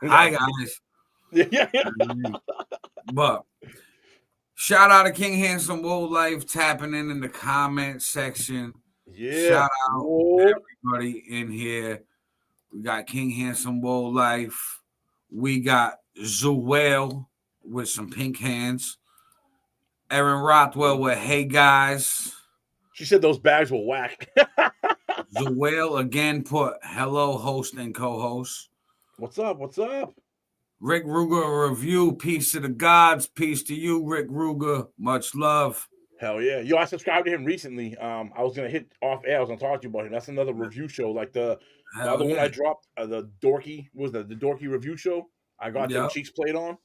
Hi guys. Yeah. But shout out to King Handsome World Life tapping in the comment section. Yeah. Shout out Whoa. everybody in here. We got King Handsome World Life. We got Zoel with some pink hands. Aaron Rothwell with Hey Guys. She said those bags were whack. Zoel again put hello host and co-host. What's up? What's up? Rick Ruger review. Peace to the gods. Peace to you, Rick Ruger. Much love. Hell yeah. Yo, I subscribed to him recently. I was gonna hit off air. I was gonna talk to you about him. That's another review show. Like the Hell other one yeah. I dropped, the dorky was the dorky review show. I got them Yep. cheeks played on.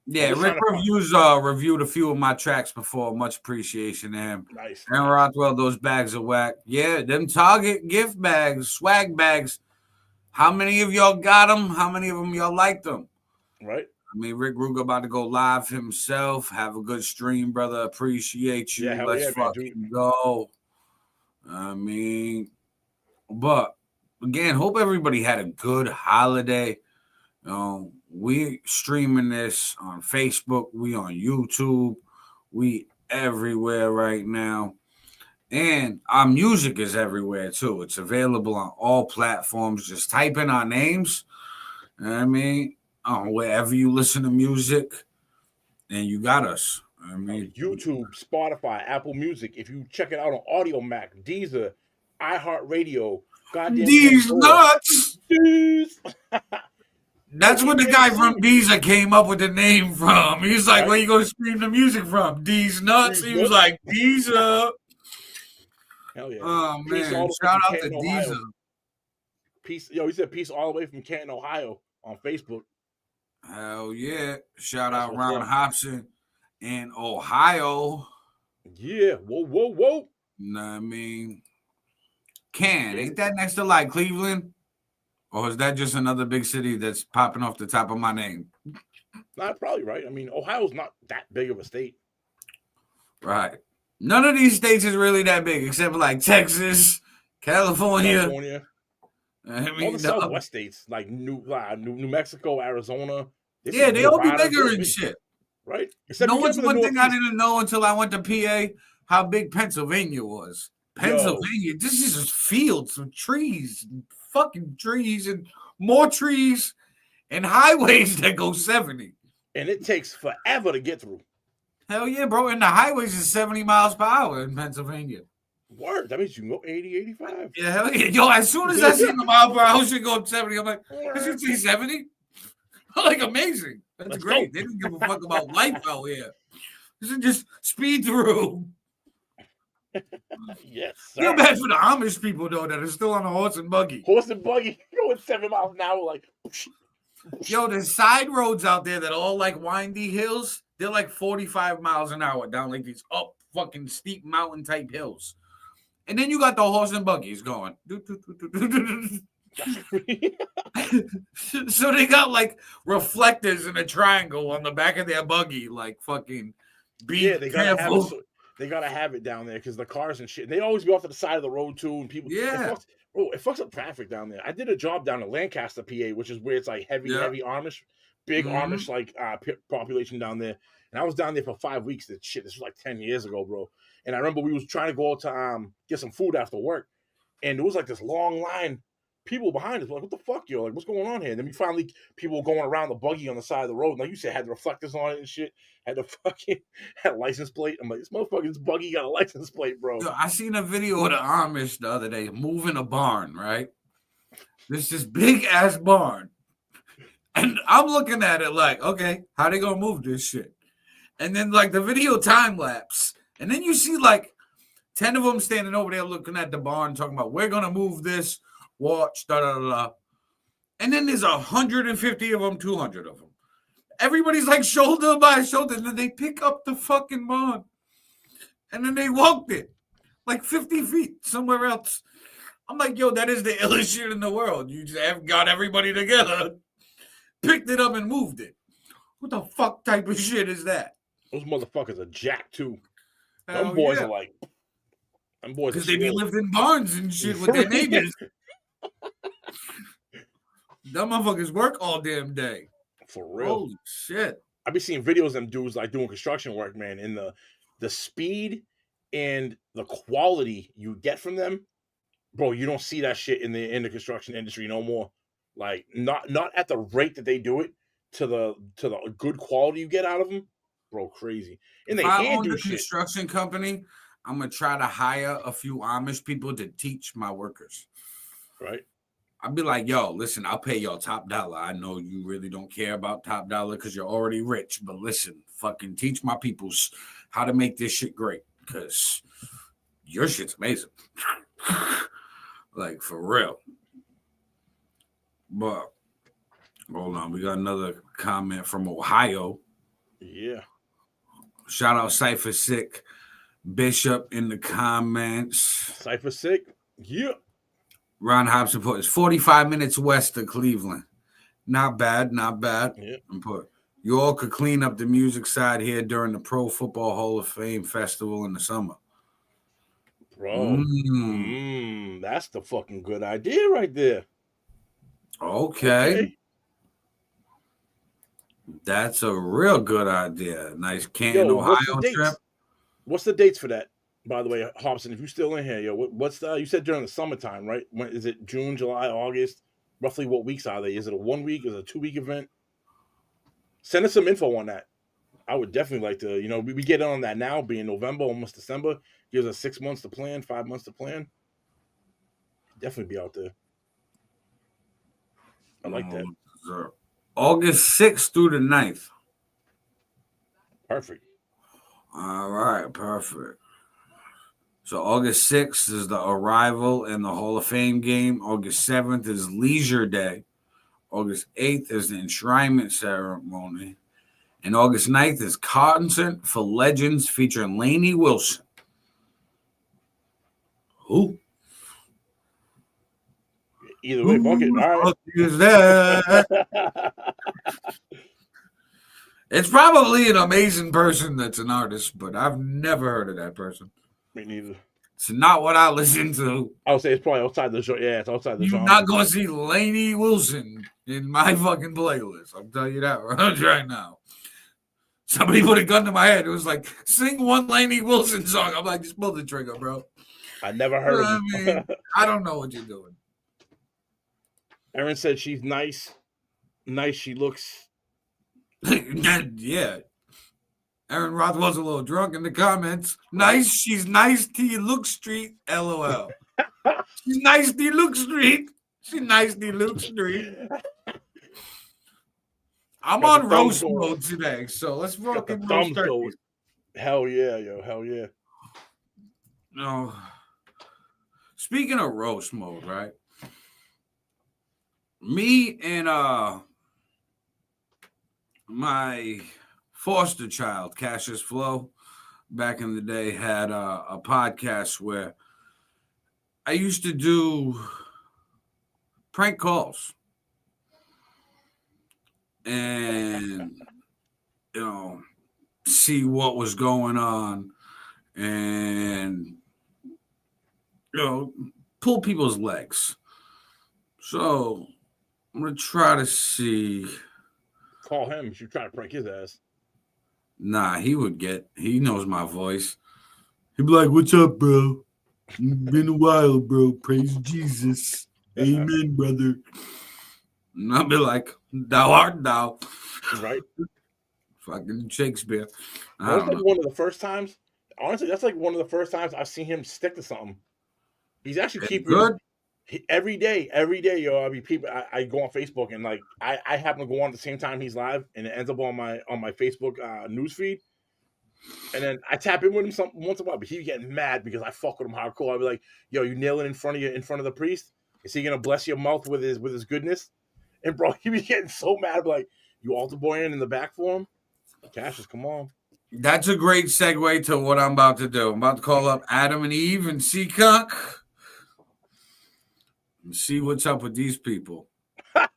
Yeah, just Rick trying to find- Reviews reviewed a few of my tracks before. Much appreciation to him. Nice. Aaron Rothwell, those bags are whack. Yeah, them Target gift bags, swag bags. How many of y'all got them? How many of them y'all liked them? Right. I mean, Rick Ruger about to go live himself. Have a good stream, brother. Appreciate you. Yeah, hell Let's yeah, man, fucking go. I mean, but again, hope everybody had a good holiday. We streaming this on Facebook. We on YouTube. We everywhere right now. And our music is everywhere too. It's available on all platforms. Just type in our names. I mean, wherever you listen to music, and you got us. I mean, YouTube, Spotify, Apple Music. If you check it out on Audio Mac, Deezer, iHeartRadio, goddamn these Pandora. nuts. These. That's what the guy from Deezer came up with the name from. He's like, where you gonna stream the music from? These nuts. He was like, Deezer. Hell yeah. Oh man. Shout out to Deezer. Peace. Yo, he said peace all the way from Canton, Ohio on Facebook. Hell yeah. Shout out Ron Hobson in Ohio. Yeah. Whoa. Know what I mean? Ain't that next to like Cleveland? Or is that just another big city that's popping off the top of my name? Not probably right. I mean, Ohio's not that big of a state. Right. None of these states is really that big, except for like Texas, California. I mean, all the Southwest states like New Mexico, Arizona. Yeah, they all be bigger and shit. Right. Except one thing I didn't know until I went to PA, how big Pennsylvania was. Pennsylvania, this is just fields of trees, fucking trees, and more trees, and highways that go 70. And it takes forever to get through. Hell yeah, bro. And the highways is 70 miles per hour in Pennsylvania. Word. That means you can go 80, 85. Yeah, hell yeah. Yo, as soon as I see the mile per hour should go up 70, I'm like, I should see 70. I'm like, amazing. That's great. They didn't give a fuck about life out here. This is just speed through. Yes. Feel bad for the Amish people though that are still on a horse and buggy. Horse and buggy going 7 miles an hour, like. Yo, there's side roads out there that are all like windy hills. They're like 45 miles an hour down like these up fucking steep mountain type hills. And then you got the horse and buggies going. So they got like reflectors in a triangle on the back of their buggy, like fucking be careful. They gotta have it down there because the cars and shit. They always go off to the side of the road too, and people. Yeah, it fucks up traffic down there. I did a job down in Lancaster, PA, which is where it's like heavy Amish, big Amish like population down there. And I was down there for 5 weeks. This was like 10 years ago, bro. And I remember we was trying to go out to get some food after work, and there was like this long line. People behind us were like, what the fuck, yo? Like, what's going on here? And then we finally, people going around the buggy on the side of the road. Like you said, had the reflectors on it and shit. Had the fucking license plate. I'm like, this motherfucker's buggy got a license plate, bro. Yo, I seen a video of the Amish the other day moving a barn, right? This big ass barn. And I'm looking at it like, okay, how they gonna move this shit? And then like the video time lapse. And then you see like 10 of them standing over there looking at the barn, talking about, we're gonna move this. Watch, da da da. And then there's 150 of them, 200 of them. Everybody's like shoulder by shoulder. And then they pick up the fucking barn. And then they walked it like 50 feet somewhere else. I'm like, yo, that is the illest shit in the world. You just have got everybody together, picked it up and moved it. What the fuck type of shit is that? Those motherfuckers are jacked too. Them boys are like, them boys because they be living in barns and shit with their neighbors. Them motherfuckers work all damn day. For real. Holy shit. I be seeing videos of them dudes like doing construction work, man, and the speed and the quality you get from them, bro. You don't see that shit in the construction industry no more. Like not at the rate that they do it, to the good quality you get out of them, bro. Crazy. And If they I hand owned do a shit. construction company, I'm gonna try to hire a few Amish people to teach my workers. Right. I'd be like, yo, listen, I'll pay y'all top dollar. I know you really don't care about top dollar because you're already rich, but listen, fucking teach my peoples how to make this shit great because your shit's amazing. Like, for real. But hold on, we got another comment from Ohio. Yeah. Shout out Cypher Sick Bishop in the comments. Cypher Sick. Yeah. Ron Hobson put it's 45 minutes west of Cleveland. Not bad, not bad. Yeah. And put you all could clean up the music side here during the Pro Football Hall of Fame festival in the summer. Bro. That's the fucking good idea right there. Okay. That's a real good idea. Nice Canton, Ohio trip. What's the dates for that? By the way, Hobson, if you're still in here, yo, what's you said during the summertime, right? When is it? June, July, August? Roughly what weeks are they? Is it a 1 week? Is it a 2 week event? Send us some info on that. I would definitely like to, we get on that now, being November, almost December. Gives us 6 months to plan, 5 months to plan. Definitely be out there. I like that. August 6th through the 9th. Perfect. All right, perfect. So August 6th is the arrival and the Hall of Fame game. August 7th is Leisure Day. August 8th is the enshrinement ceremony. And August 9th is Concert for Legends featuring Lainey Wilson. Who? Either way, fuck it. All right. Is that? It's probably an amazing person that's an artist, but I've never heard of that person. Me neither. It's not what I listen to. I would say it's probably outside the genre. Yeah, it's outside the genre. You're not going to see Lainey Wilson in my fucking playlist. I'll tell you that right now. Somebody put a gun to my head. It was like, sing one Lainey Wilson song. I'm like, just pull the trigger, bro. I never heard of him. I don't know what you're doing. Erin said she's nice. Nice she looks. Yeah. Aaron Roth was a little drunk in the comments. Nice. She's nice to you. Look Street. LOL. She's nice to you. Look Street. She's nice to you. Look Street. I'm on roast mode today, so let's fucking roast turkey. Hell yeah, yo. Hell yeah. No. Speaking of roast mode, right? Me and my foster child, Cassius Flo, back in the day, had a podcast where I used to do prank calls. And, see what was going on and, pull people's legs. So I'm going to try to see. Call him. You should try to prank his ass. Nah, he knows my voice. He'd be like, what's up, bro? Been a while, bro. Praise Jesus. Amen, brother. And I'll be like, thou art thou. Right. Fucking Shakespeare. That's like one of the first times. Honestly, that's like one of the first times I've seen him stick to something. He's actually keeping good. Every day, yo. I go on Facebook and like I happen to go on at the same time he's live, and it ends up on my Facebook news feed. And then I tap in with him once in a while, but he getting mad because I fuck with him hardcore. I'll be like, yo, you nail it in front of the priest. Is he gonna bless your mouth with his goodness? And bro, he be getting so mad. I'm like, you altar boy in the back for him? Cassius, come on. That's a great segue to what I'm about to do. I'm about to call up Adam and Eve and Seacock. And see what's up with these people. Thank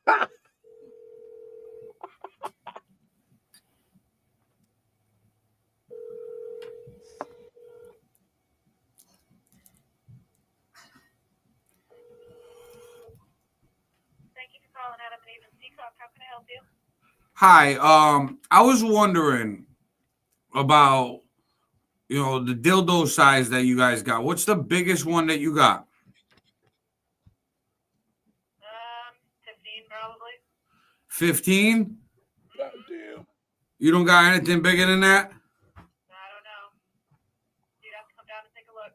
you for calling Adam and help you? Hi. I was wondering about the dildo size that you guys got. What's the biggest one that you got? 15 probably. 15? God damn. You don't got anything bigger than that? I don't know. You'd have to come down and take a look.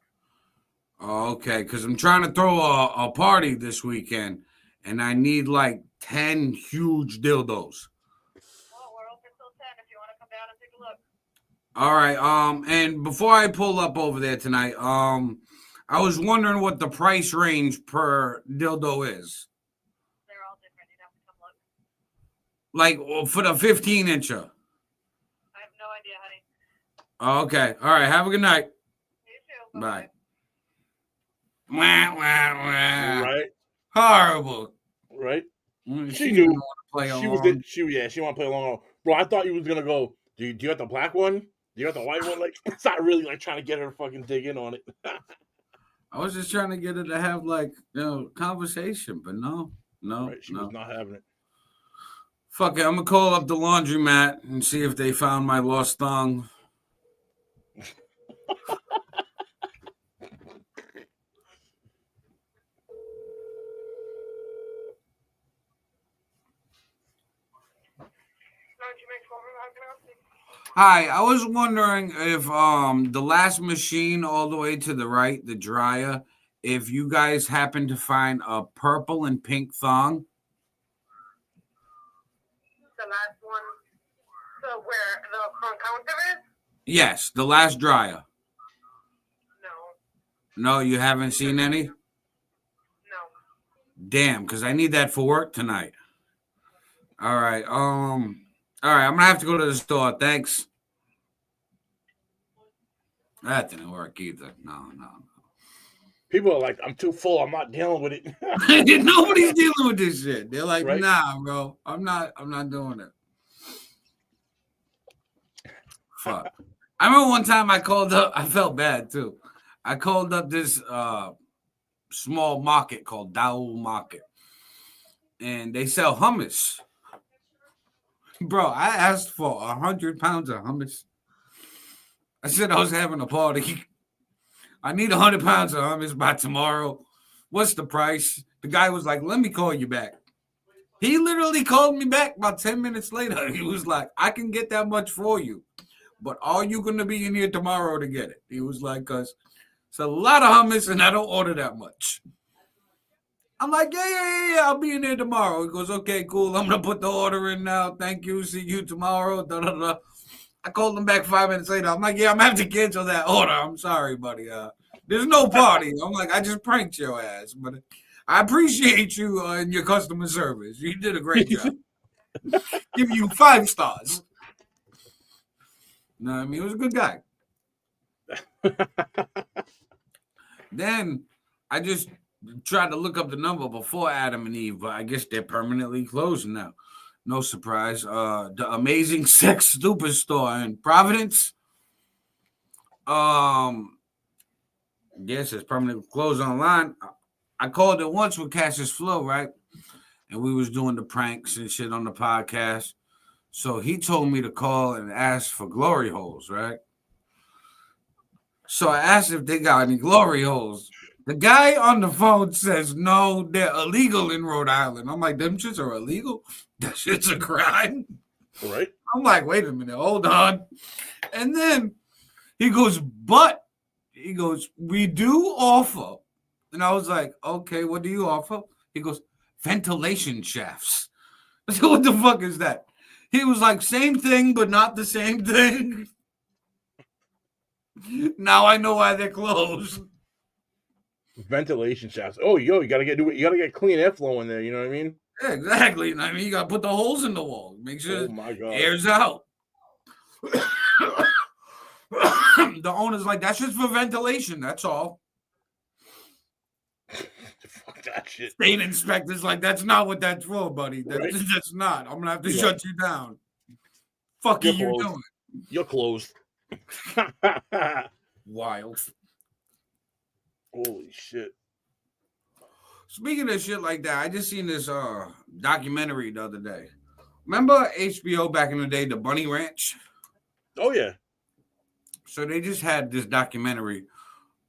Okay, because I'm trying to throw a party this weekend, and I need like 10 huge dildos. Well, we're open till 10 if you want to come down and take a look. All right. And before I pull up over there tonight, I was wondering what the price range per dildo is. They're all different. You'd have to come look. Like for the 15-incher. I have no idea, honey. Okay. All right. Have a good night. You too. Bye. Wah, wah, wah. Right. Horrible. Right. She knew. didn't want to play She along. was. She want to play along. Bro, I thought you was gonna go. Do you have the black one? Do you have the white one? Like, it's not really like trying to get her to fucking dig in on it. I was just trying to get her to have like conversation, but no. Right, she was not having it. Fuck it, I'm gonna call up the laundromat and see if they found my lost thong. Hi, I was wondering if the last machine all the way to the right, the dryer, if you guys happen to find a purple and pink thong. The last one. So where the counter is? Yes, the last dryer. No. No, you haven't seen any? No. Damn, because I need that for work tonight. All right. All right, I'm gonna have to go to the store. Thanks. That didn't work either. No. People are like, I'm too full. I'm not dealing with it. Nobody's dealing with this shit. They're like, right? Nah, bro. I'm not doing it. Fuck. I remember one time I called up. I felt bad too. I called up this small market called Daul Market, and they sell hummus. Bro, I asked for 100 pounds of hummus. I said I was having a party. I need 100 pounds of hummus by tomorrow. What's the price? The guy was like, let me call you back. He literally called me back about 10 minutes later. He was like, I can get that much for you, but are you going to be in here tomorrow to get it? He was like, because it's a lot of hummus and I don't order that much. I'm like, yeah, I'll be in there tomorrow. He goes, okay, cool. I'm going to put the order in now. Thank you. See you tomorrow. Da, da, da. I called him back 5 minutes later. I'm like, yeah, I'm going to have to cancel that order. I'm sorry, buddy. There's no party. I'm like, I just pranked your ass. But I appreciate you and your customer service. You did a great job. Give you 5 stars. No, I mean, he was a good guy. Then I just tried to look up the number before Adam and Eve, but I guess they're permanently closed now. No surprise. The Amazing Sex Superstore in Providence. Yes, it's permanently closed online. I called it once with Cassius Flow, right? And we was doing the pranks and shit on the podcast. So he told me to call and ask for glory holes, right? So I asked if they got any glory holes. The guy on the phone says, no, they're illegal in Rhode Island. I'm like, them shits are illegal? That shit's a crime? Right. I'm like, wait a minute, hold on. And then he goes, but, he goes, we do offer. And I was like, okay, what do you offer? He goes, ventilation shafts. I said, what the fuck is that? He was like, same thing, but not the same thing. Now I know why they're closed. Ventilation shafts. Oh, you gotta get clean airflow in there. You know what I mean? Yeah, exactly. I mean, you gotta put the holes in the wall. Make sure oh my God. Air's out. The owner's like, that's just for ventilation. That's all. Fuck that shit. State inspector's like, that's not what that's for, buddy. That's not. I'm gonna have to shut you down. Fuck you doing? You're closed. Wild. Holy shit. Speaking of shit like that, I just seen this documentary the other day Remember HBO back in the day, The Bunny Ranch? Oh yeah. So they just had this documentary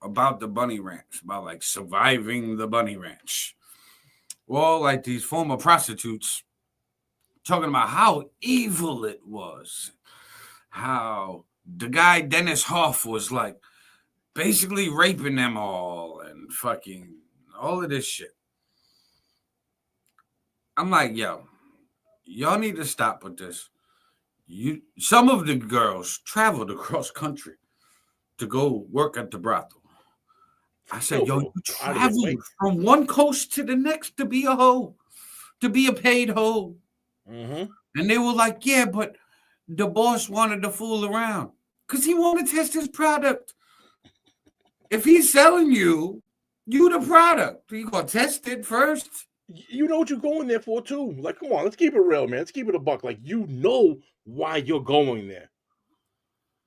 about the Bunny Ranch, about like surviving the Bunny Ranch. Well, like these former prostitutes talking about how evil it was, how the guy Dennis Hoff was like basically raping them all and fucking all of this shit. I'm like, yo, y'all need to stop with this. Some of the girls traveled across country to go work at the brothel. I said, yo, you traveled from one coast to the next to be a hoe, to be a paid hoe. Mm-hmm. And they were like, yeah, but the boss wanted to fool around because he wanted to test his product. If he's selling you the product. You gonna test it first. You know what you're going there for too. Like, come on, let's keep it real, man. Let's keep it a buck. Like, you know why you're going there.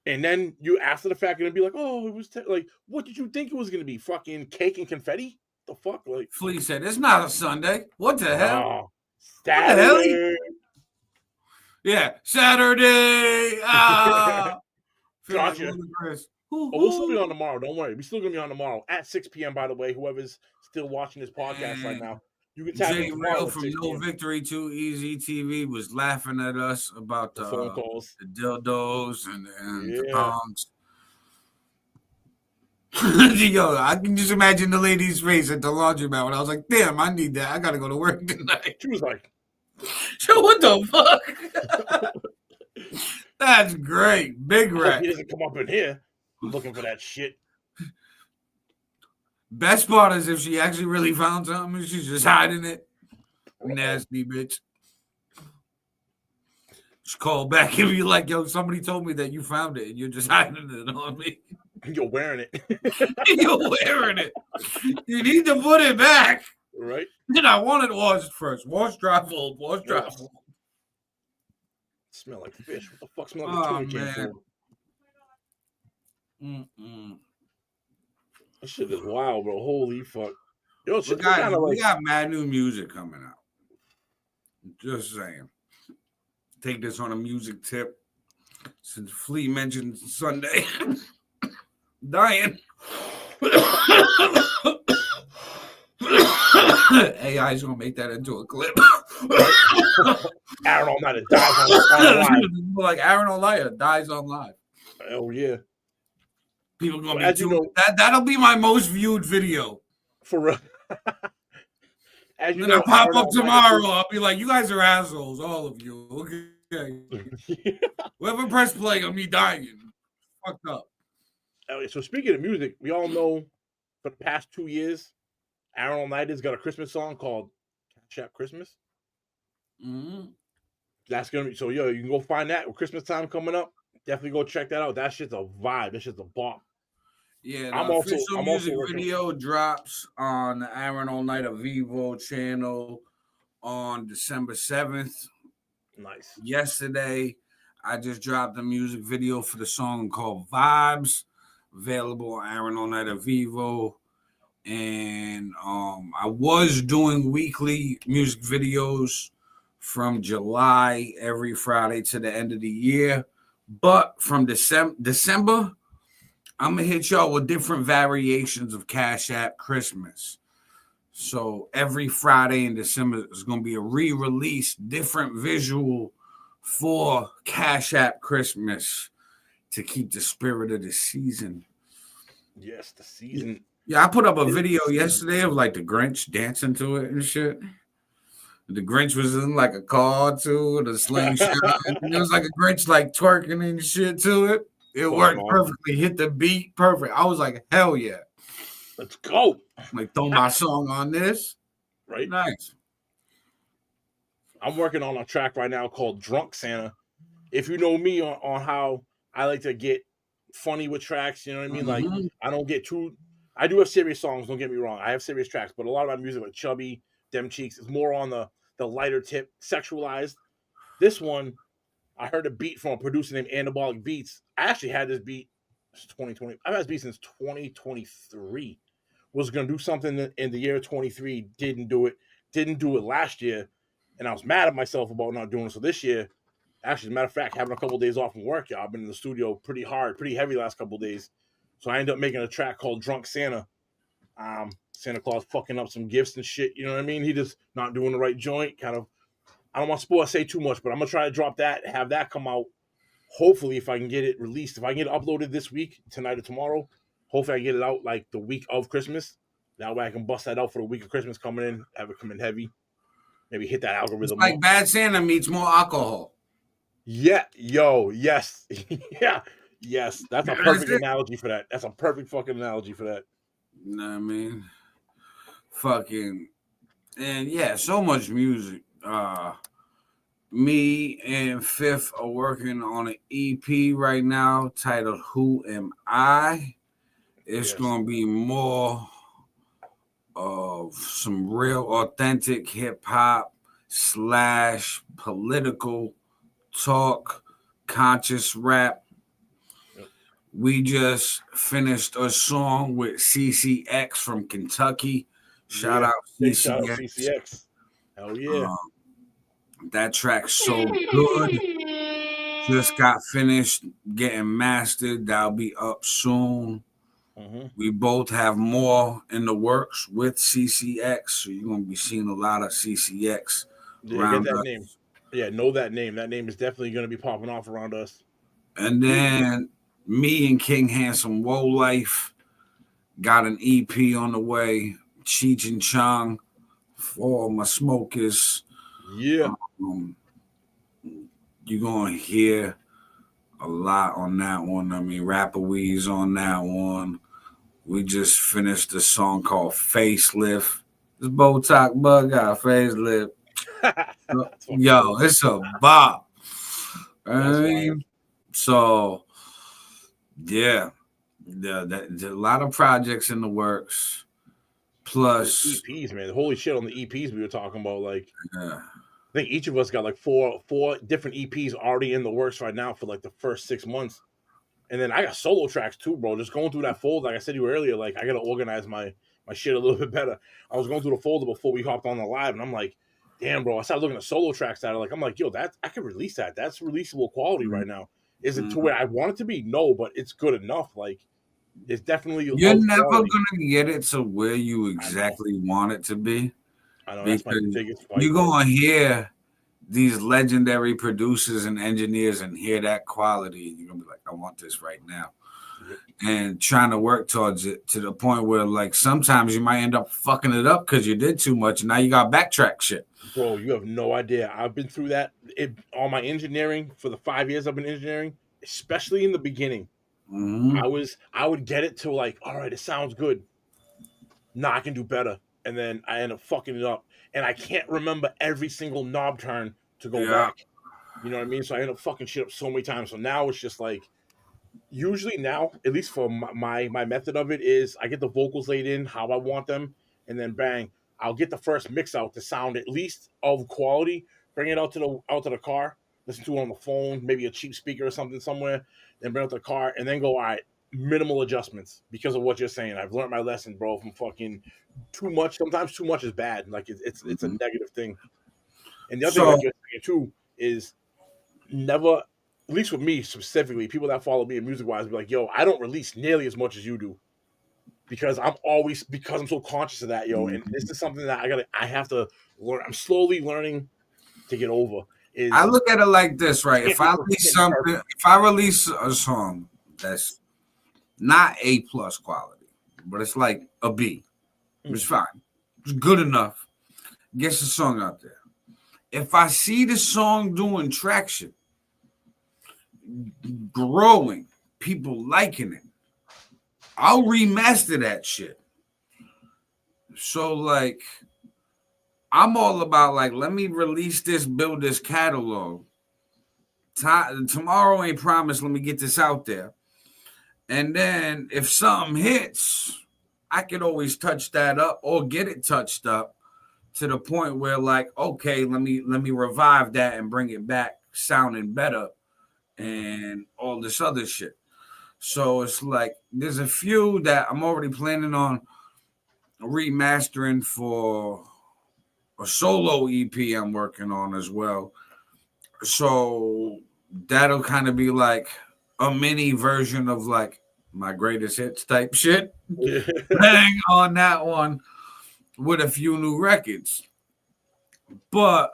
And then you after the fact gonna be like, oh, it was like, what did you think it was gonna be? Fucking cake and confetti? The fuck? Like Flea said, it's not a Sunday. What the hell? Saturday. What the hell? Yeah, Saturday. Gotcha. We'll still be on tomorrow. Don't worry. We're still gonna be on tomorrow at 6 p.m. By the way, whoever's still watching this podcast right now, you can tap in tomorrow from No Victory Too Easy TV was laughing at us about the phone calls, the dildos, and the tongs. Yo, I can just imagine the lady's face at the laundromat when I was like, "Damn, I need that. I gotta go to work tonight." She was like, "So what the fuck?" That's great, big rat. He doesn't come up in here looking for that shit. Best part is if she actually really found something, she's just hiding it. Nasty bitch. Just call back and be like, yo, somebody told me that you found it and you're just hiding it on me. You're wearing it. You're wearing it. You need to put it back. Right? Then I want it washed first. Wash, dry, fold. Wash, dry, fold. Smell like fish. What the fuck smell like tuna can food? That shit is wild, bro. Holy fuck. Yo, we got mad new music coming out. Just saying. Take this on a music tip. Since Flea mentioned Sunday. Dying. AI is gonna make that into a clip. Aaron Olnaya dies on live. Like Aaron Olnaya dies on live. Oh yeah. People gonna be that'll be my most viewed video. For real. As you know, I pop up tomorrow. I'll be like, you guys are assholes, all of you. Okay. Whoever pressed play on me dying. Fucked up. So speaking of music, we all know for the past 2 years, Aaron Olnaya's got a Christmas song called Cash App Christmas. Mm-hmm. That's gonna be so. Yo, you can go find that with Christmas time coming up. Definitely go check that out. That shit's a vibe. That shit's a bop. Yeah, the official music video drops on the Aaron Olnaya Vivo channel on December 7th. Nice. Yesterday, I just dropped a music video for the song called Vibes, available on Aaron Olnaya Vivo. And I was doing weekly music videos from July every Friday to the end of the year. But from December, I'm going to hit y'all with different variations of Cash App Christmas. So every Friday in December is going to be a re-release, different visual for Cash App Christmas to keep the spirit of the season. Yes, the season. Yeah, I put up a video yesterday of like the Grinch dancing to it and shit. The Grinch was in like a car too, the slingshot. And it was like a Grinch like twerking and shit to it. It worked perfectly, hit the beat perfect. I was like, hell yeah. Let's go. Like, throw my song on this. Right? Nice. I'm working on a track right now called Drunk Santa. If you know me on how I like to get funny with tracks, you know what I mean? Mm-hmm. Like, I don't get too... I do have serious songs, don't get me wrong. I have serious tracks, but a lot of my music, like Chubby, Dem Cheeks, is more on the lighter tip, sexualized. This one, I heard a beat from a producer named Anabolic Beats. I actually had this beat 2020. I've had this beat since 2023. Was going to do something in the year 23. Didn't do it. Didn't do it last year. and I was mad at myself about not doing it. So this year, actually, as a matter of fact, having a couple of days off from work, y'all, I've been in the studio pretty hard, pretty heavy last couple of days. So I ended up making a track called Drunk Santa. Santa Claus fucking up some gifts and shit. You know what I mean? He just not doing the right joint. Kind of. I don't want to say too much, but I'm gonna try to drop that, have that come out. Hopefully, if I can get it released, if I can get it uploaded this week, tonight or tomorrow, hopefully I can get it out like the week of Christmas. That way I can bust that out for the week of Christmas coming in, have it come in heavy. Maybe hit that algorithm. It's like Bad Santa meets more alcohol. Yeah, yes. Yeah, yes. That's a perfect analogy for that. That's a perfect fucking analogy for that. You know what I mean? Fucking, and yeah, so much music. Me and Fifth are working on an EP right now titled Who Am I? It's going to be more of some real authentic hip hop / political talk, conscious rap. We just finished a song with CCX from Kentucky. Shout out CCX. Hell yeah. That track's so good. Just got finished getting mastered. That'll be up soon. We both have more in the works with CCX, so you're gonna be seeing a lot of CCX around get that us. Name. Yeah, know that name. That name is definitely gonna be popping off around us. And then me and King Handsome Woe Life got an EP on the way. Cheech and Chong for my smokers. Yeah. You're gonna hear a lot on that one. I mean, Rapper Wee's on that one. We just finished a song called Facelift. This Botox Bug got facelift. Yo, it's a bop. I mean, so yeah, there's a lot of projects in the works. Plus EPs, man. Holy shit on the EPs we were talking about. Like, I think each of us got like four different EPs already in the works right now for like the first 6 months. And then I got solo tracks too, bro. Just going through that folder, like I said to you earlier, like I gotta organize my shit a little bit better. I was going through the folder before we hopped on the live, and I'm like, damn, bro. I started looking at solo tracks that are like, I'm like, yo, that I can release that. That's releasable quality right now. Is it to where I want it to be? No, but it's good enough. Like, it's definitely. You're never gonna get it to where you exactly want it to be. I know that's my biggest fight. You're gonna hear these legendary producers and engineers and hear that quality, and you're gonna be like, I want this right now. And trying to work towards it to the point where, like, sometimes you might end up fucking it up because you did too much, and now you got backtrack shit. Bro, you have no idea. I've been through that. All my engineering for the 5 years I've been engineering, especially in the beginning. I would get it to like, all right, it sounds good. Nah, I can do better. And then I end up fucking it up. And I can't remember every single knob turn to go back. You know what I mean? So I end up fucking shit up so many times. So now it's just like, usually now, at least for my method of it, is I get the vocals laid in how I want them, and then bang, I'll get the first mix out to sound at least of quality, bring it out to the car, listen to it on the phone, maybe a cheap speaker or something somewhere, then bring it to the car, and then go, all right, minimal adjustments because of what you're saying. I've learned my lesson, bro, from fucking too much. Sometimes too much is bad. Like, it's a negative thing. And the other thing that you're saying too is never, at least with me specifically, people that follow me music-wise be like, yo, I don't release nearly as much as you do. Because I'm so conscious of that, yo. And this is something that I have to learn. I'm slowly learning to get over. I look at it like this, right? If I release a song that's not A+ quality, but it's like a B, it's fine. It's good enough. Gets the song out there. If I see the song doing traction, growing, people liking it, I'll remaster that shit. So, like, I'm all about, like, let me release this, build this catalog. Tomorrow ain't promised. Let me get this out there. And then if something hits, I could always touch that up or get it touched up to the point where, like, okay, let me revive that and bring it back sounding better and all this other shit. So it's like there's a few that I'm already planning on remastering for a solo EP I'm working on as well. So that'll kind of be like a mini version of like my greatest hits type shit. Bang on that one with a few new records. But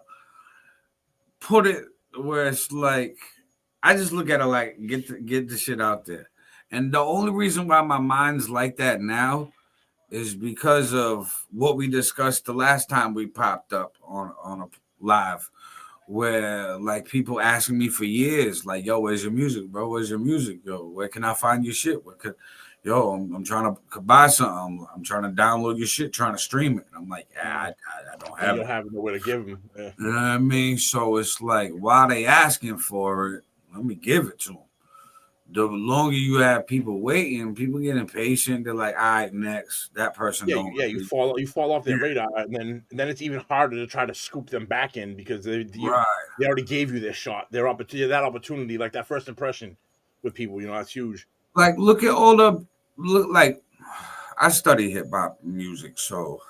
put it where it's like I just look at it like get the shit out there. And the only reason why my mind's like that now is because of what we discussed the last time we popped up on a live, where like people asking me for years, like, "Yo, where's your music, bro? Where's your music, yo? Where can I find your shit? Yo, I'm trying to buy something. I'm trying to download your shit, trying to stream it." And I'm like, "Yeah, I don't have You it. don't have nowhere to give them. Yeah. You know what I mean?" So it's like, while they asking for it, let me give it to them. The longer you have people waiting, people get impatient. They're like, "All right, next." That person don't. You fall off their radar, and then it's even harder to try to scoop them back in because they already gave you their shot, their opportunity, like that first impression with people. You know, that's huge. Like, look at all the like. I study hip hop music, so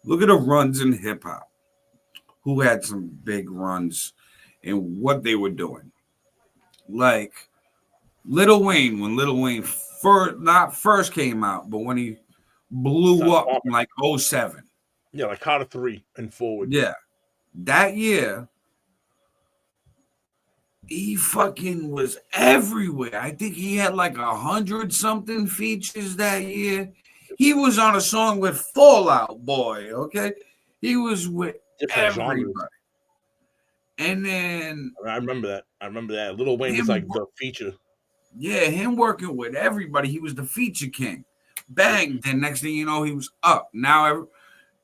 look at the runs in hip hop. Who had some big runs in what they were doing? Like Lil Wayne, when Lil Wayne first came out, but when he blew up in like 07. Yeah, like Carter 3 and forward. Yeah. That year, he fucking was everywhere. I think he had like 100-something features that year. He was on a song with Fall Out Boy, okay? He was with everybody. Genres. And then I remember that. Lil Wayne was like the feature. Yeah, him working with everybody. He was the feature king. Bang. Then next thing you know, he was up. Now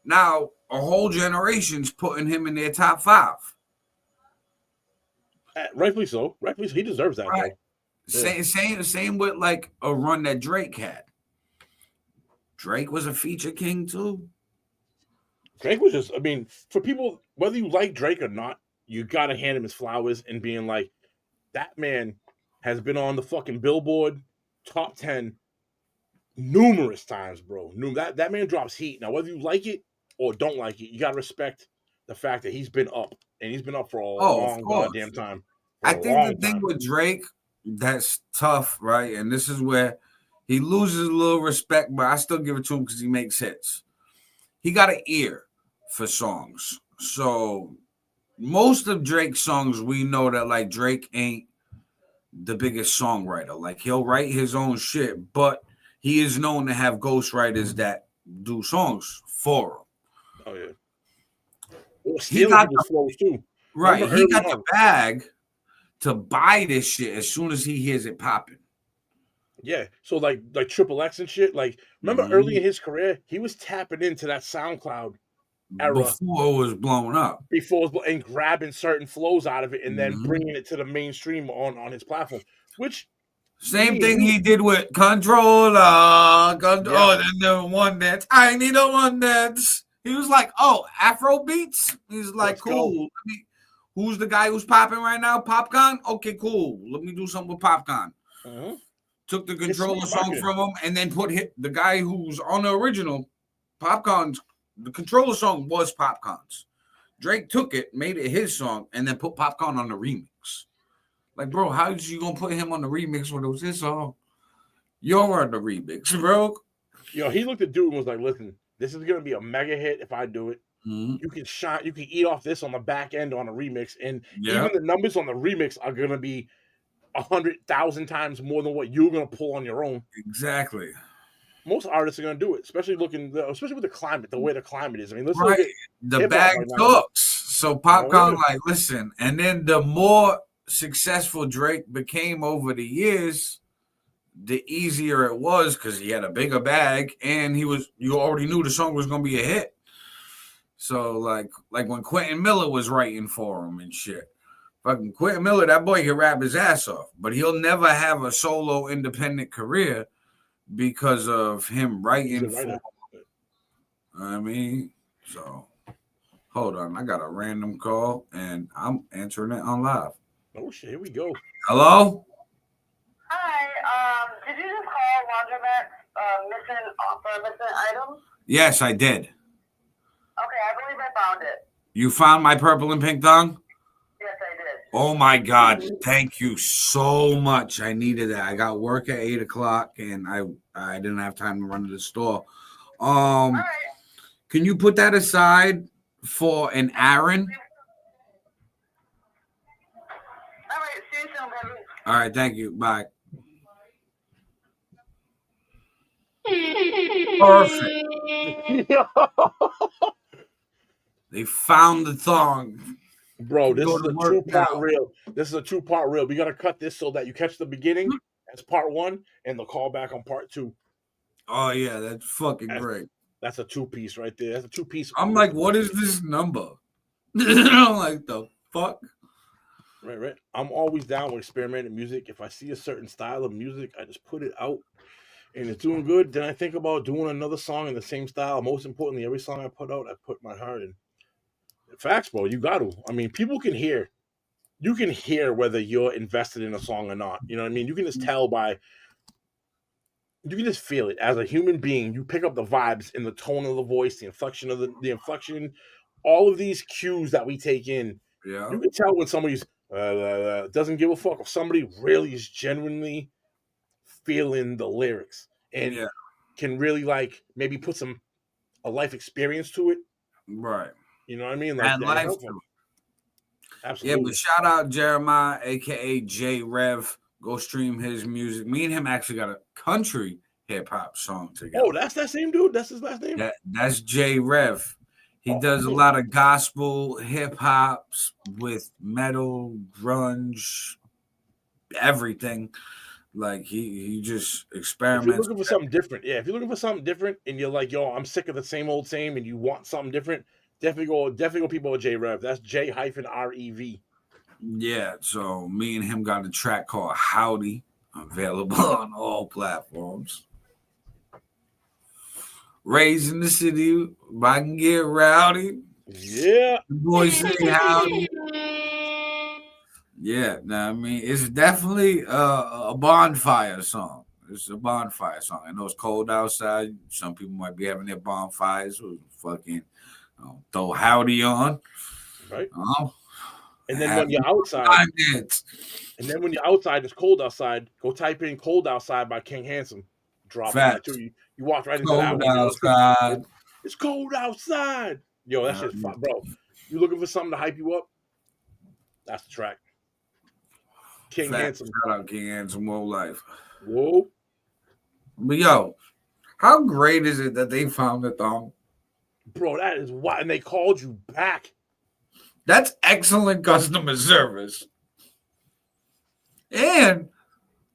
a whole generation's putting him in their top 5. Rightfully so. He deserves that. Right. Same with like a run that Drake had. Drake was a feature king too. Drake was just, I mean, for people, whether you like Drake or not, you gotta hand him his flowers and being like, that man has been on the fucking Billboard top 10 numerous times, bro. That man drops heat. Now, whether you like it or don't like it, you gotta respect the fact that he's been up, and he's been up for a long goddamn time. I think the thing with Drake that's tough, right? And this is where he loses a little respect, but I still give it to him because he makes hits. He got an ear for songs. So most of Drake's songs, we know that like Drake ain't the biggest songwriter. Like he'll write his own shit, but he is known to have ghostwriters that do songs for him. Oh yeah. Well, he got the flows too. Right. He got the bag to buy this shit as soon as he hears it popping. Yeah. So like Triple X and shit. Like remember early in his career, he was tapping into that SoundCloud era before it was blown up. And grabbing certain flows out of it and then bringing it to the mainstream on his platform. Which same thing he did with Controller. And the one dance. I need a one dance. He was like, "Oh, Afro beats." He's like, "Cool. Who's the guy who's popping right now? Popcorn? Okay, cool. Let me do something with Popcorn." Took the Controller song from him and then put the guy who's on the original Popcorn's. The Controller song was Popcorn's. Drake took it, made it his song, and then put Popcorn on the remix. Like, bro, how is you gonna put him on the remix when it was his song? You're on the remix, bro. Yo, he looked at dude and was like, "Listen, this is gonna be a mega hit if I do it. You can shine, you can eat off this on the back end on a remix, and even the numbers on the remix are gonna be 100,000 times more than what you're gonna pull on your own." Exactly. Most artists are gonna do it, especially with the climate, the way the climate is. I mean, let's look at the bag cooks. So Popcorn, like, listen, and then the more successful Drake became over the years, the easier it was because he had a bigger bag and you already knew the song was gonna be a hit. So like when Quentin Miller was writing for him and shit. Fucking Quentin Miller, that boy can rap his ass off, but he'll never have a solo independent career because of him writing for him. I mean, so hold on. I got a random call and I'm answering it on live. Oh shit, here we go. Hello? Hi, did you just call Laundromat missing items? Yes, I did. Okay, I believe I found it. You found my purple and pink thong? Yes, I did. Oh my God! Thank you so much. I needed that. I got work at 8:00, and I didn't have time to run to the store. All right. Can you put that aside for an Aaron? All right. See you soon, baby. All right, thank you. Bye. Perfect. They found the thong. Bro, this Go is to a work 2-part now. reel. This is a 2-part reel. We gotta cut this so that you catch the beginning as part 1 and the callback on part 2. Oh yeah, that's fucking great. That's a 2-piece right there. That's a 2-piece. I'm like, what is this number? I'm like, the fuck? Right. I'm always down with experimental music. If I see a certain style of music, I just put it out and it's doing good. Then I think about doing another song in the same style. Most importantly, every song I put out, I put my heart in. Facts, bro. You got to. I mean, people can hear. You can hear whether you're invested in a song or not. You know what I mean? You can just tell by. You can just feel it as a human being. You pick up the vibes in the tone of the voice, the inflection of the inflection, all of these cues that we take in. Yeah. You can tell when somebody's doesn't give a fuck, if somebody really is genuinely feeling the lyrics and can really like maybe put a life experience to it. Right. You know what I mean? Like and life. Absolutely. Yeah, but shout out Jeremiah, aka J Rev. Go stream his music. Me and him actually got a country hip hop song together. Oh, that's that same dude. That's his last name. That's J Rev. He does a lot of gospel, hip hops with metal, grunge, everything. Like he just experiments. If you're looking for something different, if you're looking for something different, and you're like, yo, I'm sick of the same old same, and you want something different, definitely go people with J Rev. That's J-REV. Yeah, so me and him got a track called Howdy, available on all platforms. Raised in the city, if I can get rowdy. Yeah. The boys say howdy. Yeah, I mean, it's definitely a bonfire song. It's a bonfire song. I know it's cold outside. Some people might be having their bonfires with fucking throw howdy on. Right. And then when you're outside, it's cold outside, go type in "Cold Outside" by King Handsome. Drop that too. You walk right into that one. Outside. It's cold outside. Yo, that shit's fun, bro. You looking for something to hype you up? That's the track. King Handsome. Shout out King Handsome, Whoa Life. Whoa. But yo, how great is it that they found the thong? Bro, that is why, and they called you back. That's excellent customer service. And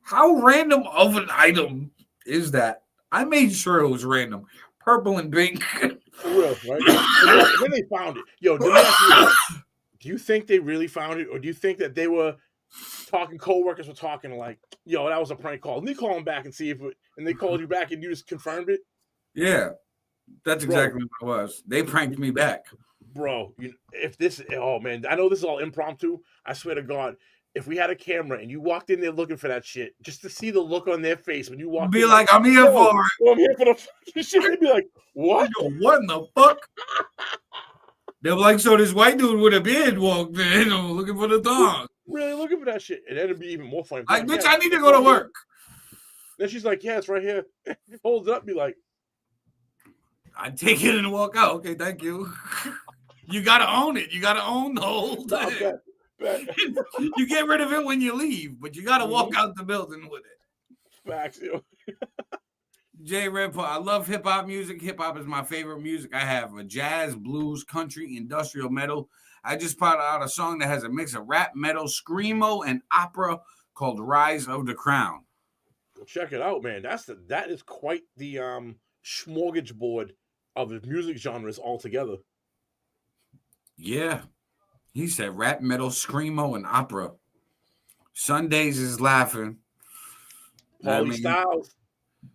how random of an item is that? I made sure it was random. Purple and pink. For real, right? And then they found it. Yo, do you think they really found it? Or do you think that they were talking, co-workers were talking like, yo, that was a prank call. And they call them back and see if it, and they called you back and you just confirmed it? Yeah. That's exactly what it was. They pranked me back. Bro, oh man, I know this is all impromptu. I swear to God, if we had a camera and you walked in there looking for that shit, just to see the look on their face when you walk be in, like, I'm here for it. I'm here for the fucking shit. They'd be like, what? Yo, what in the fuck? They're like, so this white dude with a beard walked in looking for the thong. Really looking for that shit. And that'd be even more funny. Like, bitch, I need to go to work. Then she's like, yeah, it's right here. Holds it up, be like, I take it and walk out. Okay, thank you. You gotta own it. You gotta own the whole thing. You get rid of it when you leave, but you gotta walk out the building with it. Facts, yo. J Red, I love hip hop music. Hip hop is my favorite music. I have a jazz, blues, country, industrial metal. I just put out a song that has a mix of rap, metal, screamo, and opera called "Rise of the Crown." Check it out, man. That is quite the smorgasbord of the music genres altogether. Yeah. He said rap, metal, screamo, and opera. Sundays is laughing. Paulie Styles.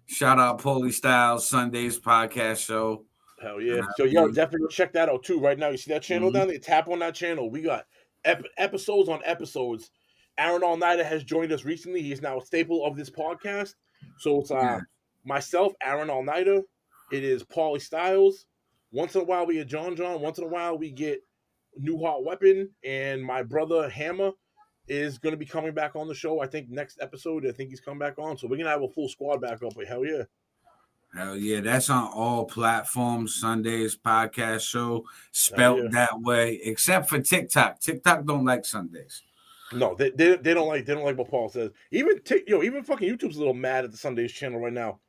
Shout out Paulie Styles, Sundays podcast show. Hell yeah. So you gotta definitely check that out too right now. You see that channel down there? Tap on that channel. We got episodes on episodes. Aaron All Nighter has joined us recently. He is now a staple of this podcast. So it's myself, Aaron All Nighter. It is Paulie Styles. Once in a while we get John. Once in a while we get New Hot Weapon, and my brother Hammer is going to be coming back on the show. I think next episode, I think he's coming back on. So we're going to have a full squad back up. But hell yeah. Hell yeah. That's on all platforms. Sunday's podcast show spelled that way, except for TikTok. TikTok don't like Sundays. No, they don't like what Paul says. Even fucking YouTube's a little mad at the Sundays channel right now.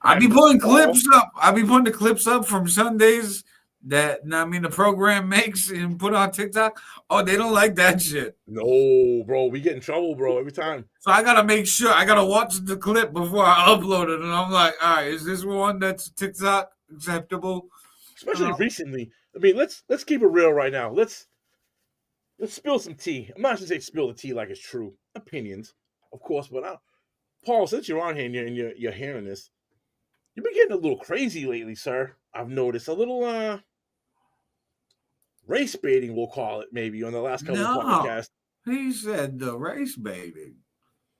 I be putting clips up. I be putting the clips up from Sundays that the program makes and put on TikTok. Oh, they don't like that shit. No, bro, we get in trouble, bro, every time. So I gotta make sure I gotta watch the clip before I upload it, and I'm like, all right, is this one that's TikTok acceptable? Especially recently. I mean, let's keep it real right now. Let's spill some tea. I'm not gonna say spill the tea like it's true. Opinions, of course, but Paul, since you're on here and you're hearing this, you've been getting a little crazy lately, sir. I've noticed a little race baiting, we'll call it, maybe, on the last couple of podcasts. He said the race baiting.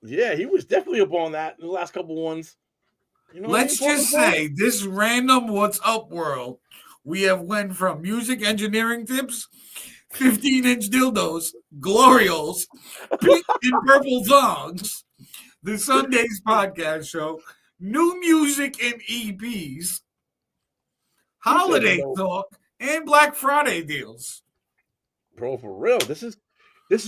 Yeah, he was definitely up on that in the last couple ones. You know, let's just say this random What's Up world, we have went from music engineering tips, 15-inch dildos, glorioles, pink and purple thongs, the Sundays podcast show, new music and EPs, holiday talk, and Black Friday deals. Bro, for real, this is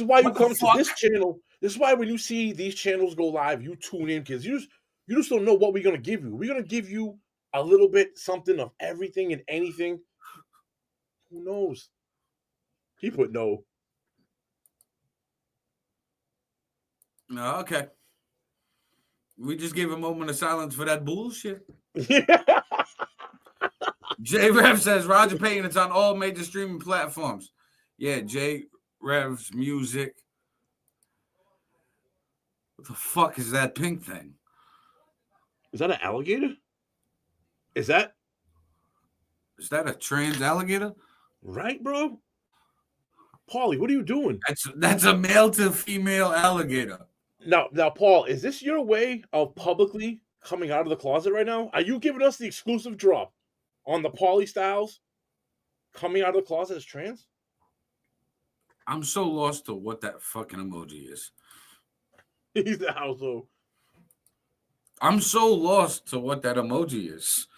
why you come to this channel. This is why when you see these channels go live, you tune in, because you just don't know what we're gonna give you. We're gonna give you a little bit something of everything and anything. Who knows? He put no. No, okay. We just gave a moment of silence for that bullshit. J-Rev says, Roger Payton, it's on all major streaming platforms. Yeah, J-Rev's music. What the fuck is that pink thing? Is that an alligator? Is that a trans alligator? Right, bro? Paulie, what are you doing? That's a male to female alligator. Now, Paul, is this your way of publicly coming out of the closet right now? Are you giving us the exclusive drop on the Paulie Styles coming out of the closet as trans? I'm so lost to what that fucking emoji is. He's the household. I'm so lost to what that emoji is.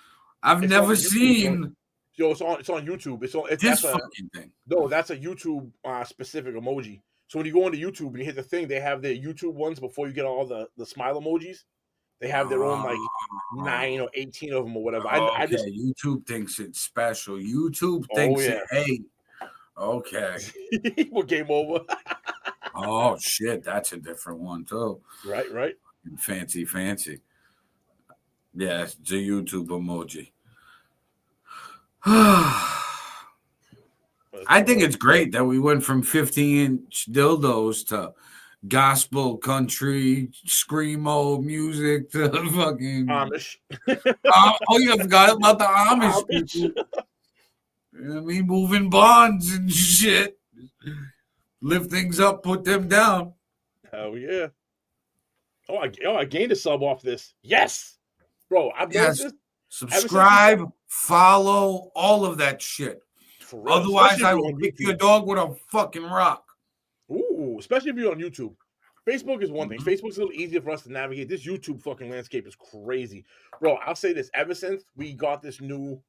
I've never seen. Yo, it's on YouTube. It's this fucking thing. No, that's a YouTube specific emoji. So when you go onto YouTube and you hit the thing, they have their YouTube ones before you get all the smile emojis. They have their own like 9 or 18 of them or whatever. I just YouTube thinks it's special. YouTube thinks it. Hey, okay. Well, game over. Oh shit, that's a different one too. Right. Fancy. Yeah, it's the YouTube emoji. I think it's great that we went from 15-inch dildos to gospel, country, screamo music to fucking Amish. You forgot about the Amish people. You know what I mean? Moving bonds and shit. Lift things up, put them down. Hell yeah. Oh, I gained a sub off this. Yes. Bro, I've noticed this. Subscribe, follow, all of that shit. Otherwise, I will kick your dog with a fucking rock. Ooh, especially if you're on YouTube. Facebook is one thing. Facebook's a little easier for us to navigate. This YouTube fucking landscape is crazy. Bro, I'll say this. Ever since we got this new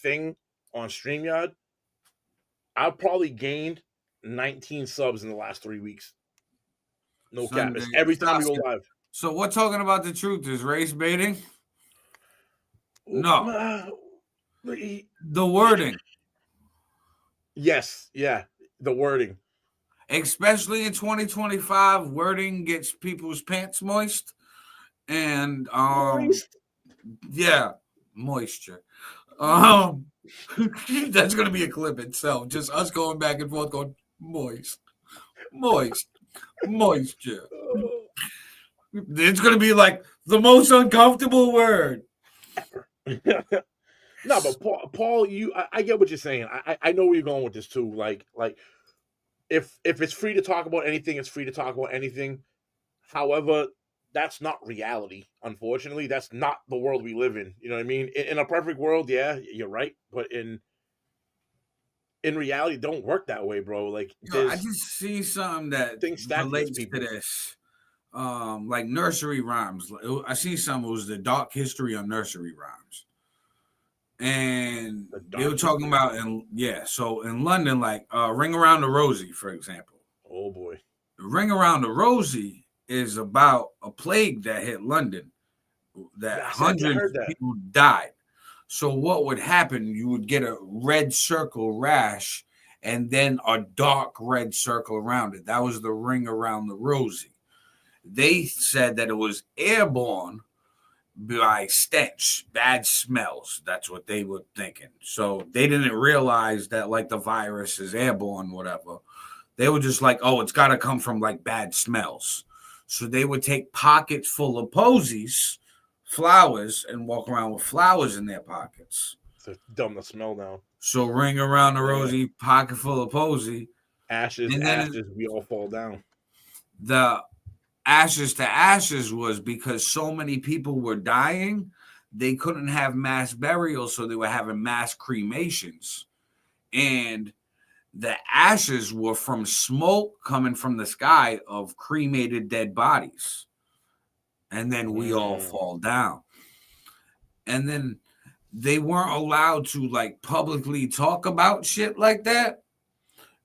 thing on StreamYard, I've probably gained 19 subs in the last 3 weeks. No cap. It's every time we go live. So we're talking about the truth. Is race baiting? No. The wording. Yes. Yeah. The wording. Especially in 2025, wording gets people's pants moist. And yeah, moisture. That's gonna be a clip itself. Just us going back and forth, going moisture. It's gonna be like the most uncomfortable word. No, but Paul, I get what you're saying. I know where you're going with this too. Like if it's free to talk about anything, it's free to talk about anything. However, that's not reality. Unfortunately, that's not the world we live in. You know what I mean? In a perfect world, yeah, you're right, but in reality, it don't work that way, bro. Like Yo, I there's just see something that things stacked against relates to people. this. Like nursery rhymes. I see some. It was the dark history of nursery rhymes, and The they were dark talking history. about so in London, like Ring Around the Rosie, for example. Oh boy. Ring Around the Rosie is about a plague that hit London, that Yes, I hundreds heard of that. people died. So what would happen? You would get a red circle rash and then a dark red circle around it. That was the ring around the Rosie. They said that it was airborne by stench, bad smells. That's what they were thinking. So they didn't realize that like the virus is airborne, whatever. They were just like, oh, it's got to come from like bad smells. So they would take pockets full of posies, flowers, and walk around with flowers in their pockets. It's dumb to smell now. So ring around the Rosie, pocket full of posy. Ashes, And then ashes, we all fall down. the ashes to ashes was because so many people were dying, they couldn't have mass burials, so they were having mass cremations. And the ashes were from smoke coming from the sky of cremated dead bodies. And then we all fall down. And then they weren't allowed to like publicly talk about shit like that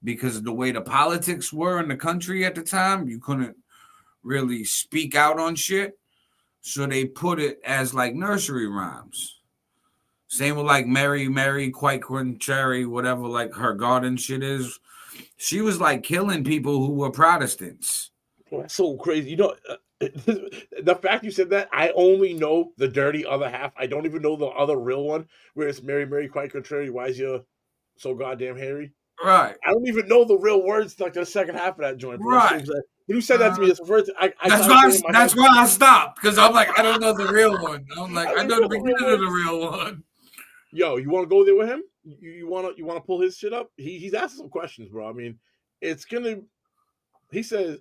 because of the way the politics were in the country at the time. You couldn't really speak out on shit. So they put it as like nursery rhymes. Same with like Mary, Quite Cherry, whatever like her garden shit is. She was like killing people who were Protestants. Oh, that's so crazy. You know, the fact you said that, I only know the dirty other half. I don't even know the other real one, where it's Mary, quite contrary. Why is you so goddamn hairy? Right. I don't even know the real words like the second half of that joint. Bro. Right. So when you said that to me, it's the first. That's why I stopped, because I'm like, I don't know the real one. I'm like, I know the beginning of the real one. Yo, you want to go there with him? You want to pull his shit up? He's asking some questions, bro. I mean, it's gonna. He says,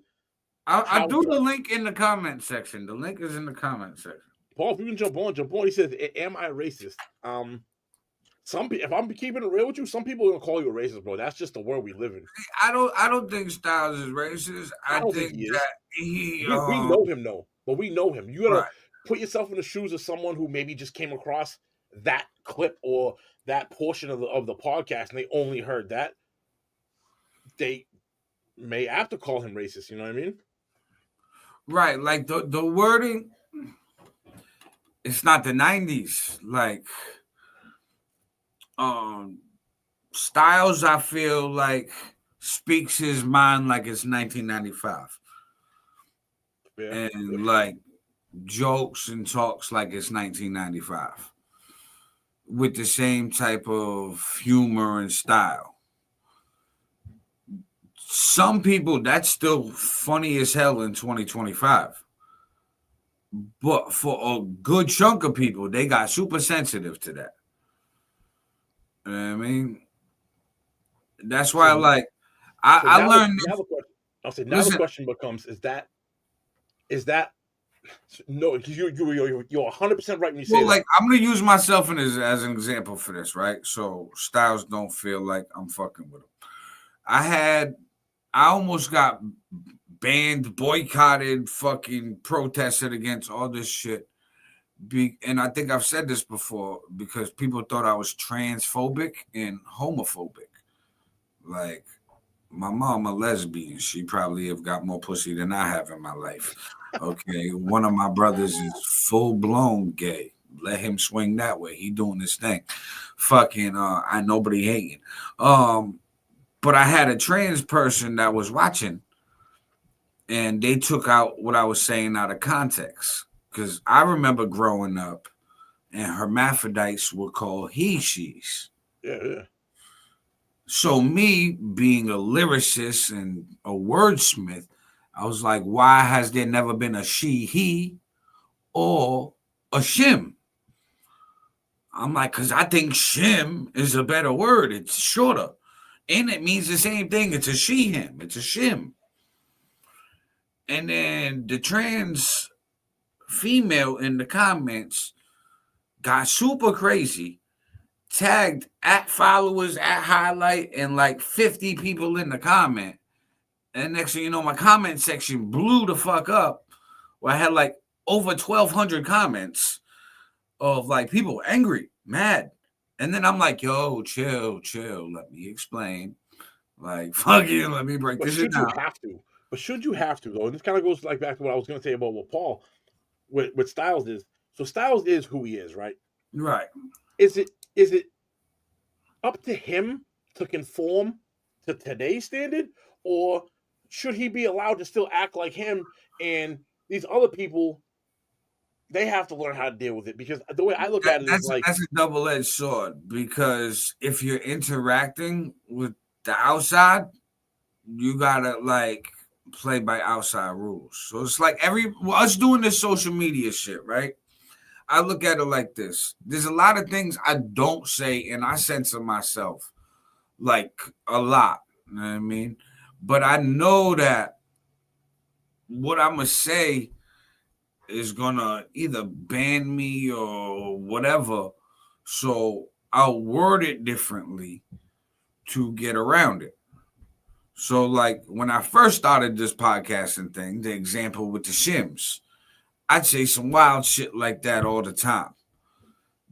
I do the link in the comment section. The link is in the comment section. Paul, if you can jump on. He says, "Am I racist?" Some people, if I'm keeping it real with you, some people are gonna call you a racist, bro. That's just the world we live in. I don't think Styles is racist. I don't think he is. that he. We know him, though, but we know him. You gotta Right. put yourself in the shoes of someone who maybe just came across that clip or that portion of the podcast, and they only heard that. They may have to call him racist. You know what I mean? Right, like the wording. It's not the 90s. Like, Styles, I feel like speaks his mind like it's 1995, Yeah. and like jokes and talks like it's 1995, with the same type of humor and style. Some people, that's still funny as hell in 2025. But for a good chunk of people, they got super sensitive to that. You know what I mean? That's why, like, I learned. Now the question becomes: Is that? No, because you're 100% right when you say that. Like, I'm gonna use myself as an example for this, right? So Styles don't feel like I'm fucking with him. I almost got banned, boycotted, fucking protested against all this shit. And I think I've said this before because people thought I was transphobic and homophobic. Like, my mom a lesbian. She probably have got more pussy than I have in my life. Okay. One of my brothers is full-blown gay. Let him swing that way. He doing his thing. Fucking I nobody hating. But I had a trans person that was watching, and they took out what I was saying out of context. Because I remember growing up, and hermaphrodites were called he, she's. Yeah. So me being a lyricist and a wordsmith, I was like, why has there never been a she, he, or a shim? I'm like, because I think shim is a better word. It's shorter. And it means the same thing. It's a she, him. It's a shim. And then the trans female in the comments got super crazy, tagged at followers, at highlight, and like 50 people in the comment. And next thing you know, my comment section blew the fuck up. Where I had like over 1,200 comments of like people angry, mad. And then I'm like, yo, chill. Let me explain. Like, fuck you, let me break this shit down. Should you have to, though? And this kind of goes like back to what I was going to say about what Paul, what Styles is. So Styles is who he is, right? Right. Is it up to him to conform to today's standard, or should he be allowed to still act like him, and these other people, they have to learn how to deal with it? Because the way I look at it is like, that's a double-edged sword, because if you're interacting with the outside, you gotta like play by outside rules. So it's like us doing this social media shit, right? I look at it like this. There's a lot of things I don't say, and I censor myself like a lot. You know what I mean? But I know that what I'm gonna say is gonna either ban me or whatever. So I'll word it differently to get around it. So, like, when I first started this podcasting thing, the example with the shims, I'd say some wild shit like that all the time.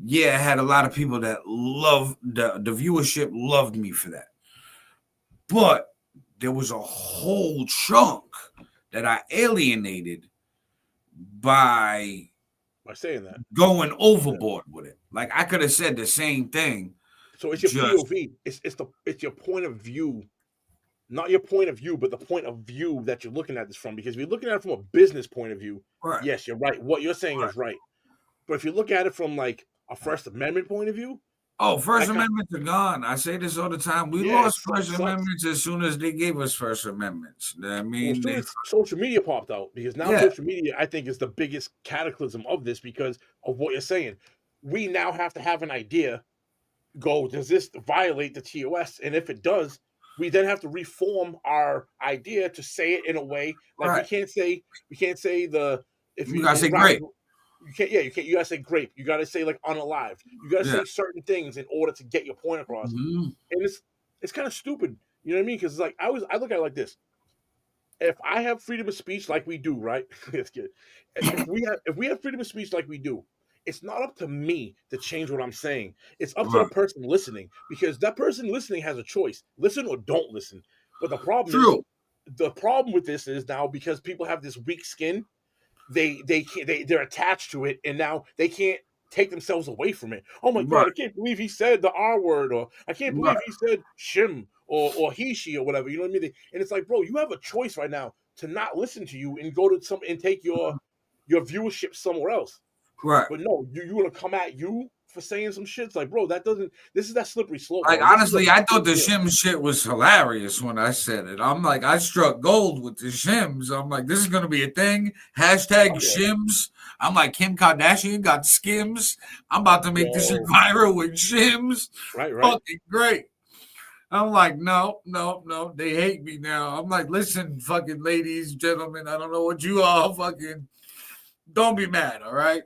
Yeah, I had a lot of people that loved the viewership, loved me for that. But there was a whole chunk that I alienated by saying that, going overboard with it. Like, I could have said the same thing. So it's your POV. It's your point of view. Not your point of view, but the point of view that you're looking at this from. Because if you're looking at it from a business point of view, right. Yes, you're right. What you're saying is right. But if you look at it from like a First Amendment point of view, First Amendments are gone. I say this all the time. We lost First Amendments as soon as they gave us First Amendments. I mean, as soon as social media popped out, because now social media, I think, is the biggest cataclysm of this because of what you're saying. We now have to have an idea. Does this violate the TOS? And if it does, we then have to reform our idea to say it in a way like we can't say you gotta say grape. You gotta say grape. You gotta say like unalived. You gotta say certain things in order to get your point across. Mm-hmm. And it's kind of stupid, you know what I mean? Because it's like I look at it like this. If I have freedom of speech like we do, right? It's good. If we have freedom of speech like we do, it's not up to me to change what I'm saying. It's up to the person listening, because that person listening has a choice: listen or don't listen. But the problem with this is now, because people have this weak skin, they're attached to it, and now they can't take themselves away from it. Oh my God, I can't believe he said the R word, or I can't believe he said shim or he, she, or whatever. You know what I mean? And it's like, bro, you have a choice right now to not listen to you and go to some and take your viewership somewhere else. Right. But no, you want to come at you for saying some shit. It's like, bro, this is that slippery slope. Like, honestly, I thought the shim shit was hilarious when I said it. I'm like, I struck gold with the shims. I'm like, this is going to be a thing. Hashtag shims. I'm like, Kim Kardashian got skims. I'm about to make this shit viral with shims. Right. Fucking great. I'm like, no. They hate me now. I'm like, listen, fucking ladies, gentlemen, I don't know what you are. Fucking don't be mad, all right?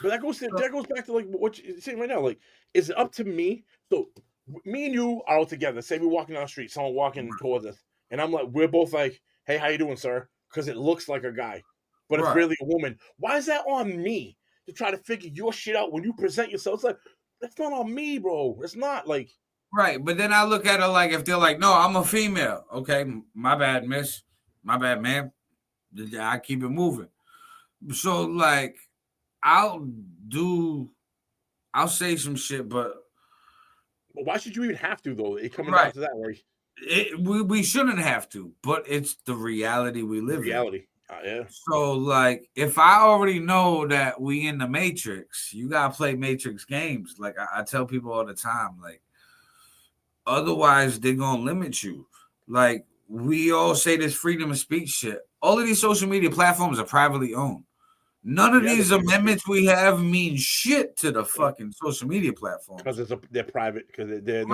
But that goes back to like what you're saying right now. Like, is it up to me? So me and you are all together. Say we're walking down the street, someone walking towards us, and I'm like, we're both like, hey, how you doing, sir? Because it looks like a guy, but it's really a woman. Why is that on me to try to figure your shit out when you present yourself? It's like, that's not on me, bro. It's not like. Right, but then I look at it like, if they're like, no, I'm a female. Okay, my bad, miss. My bad, ma'am. I keep it moving. So, like, I'll say some shit, but why should you even have to, though? It coming down to that, like we shouldn't have to, but it's the reality we live in. Yeah. So, like, if I already know that we in the Matrix, you gotta play Matrix games. Like I tell people all the time, like, otherwise they're gonna limit you. Like, we all say this freedom of speech shit. All of these social media platforms are privately owned. None of these amendments we have mean shit to the fucking social media platforms. Because they're private. Because they're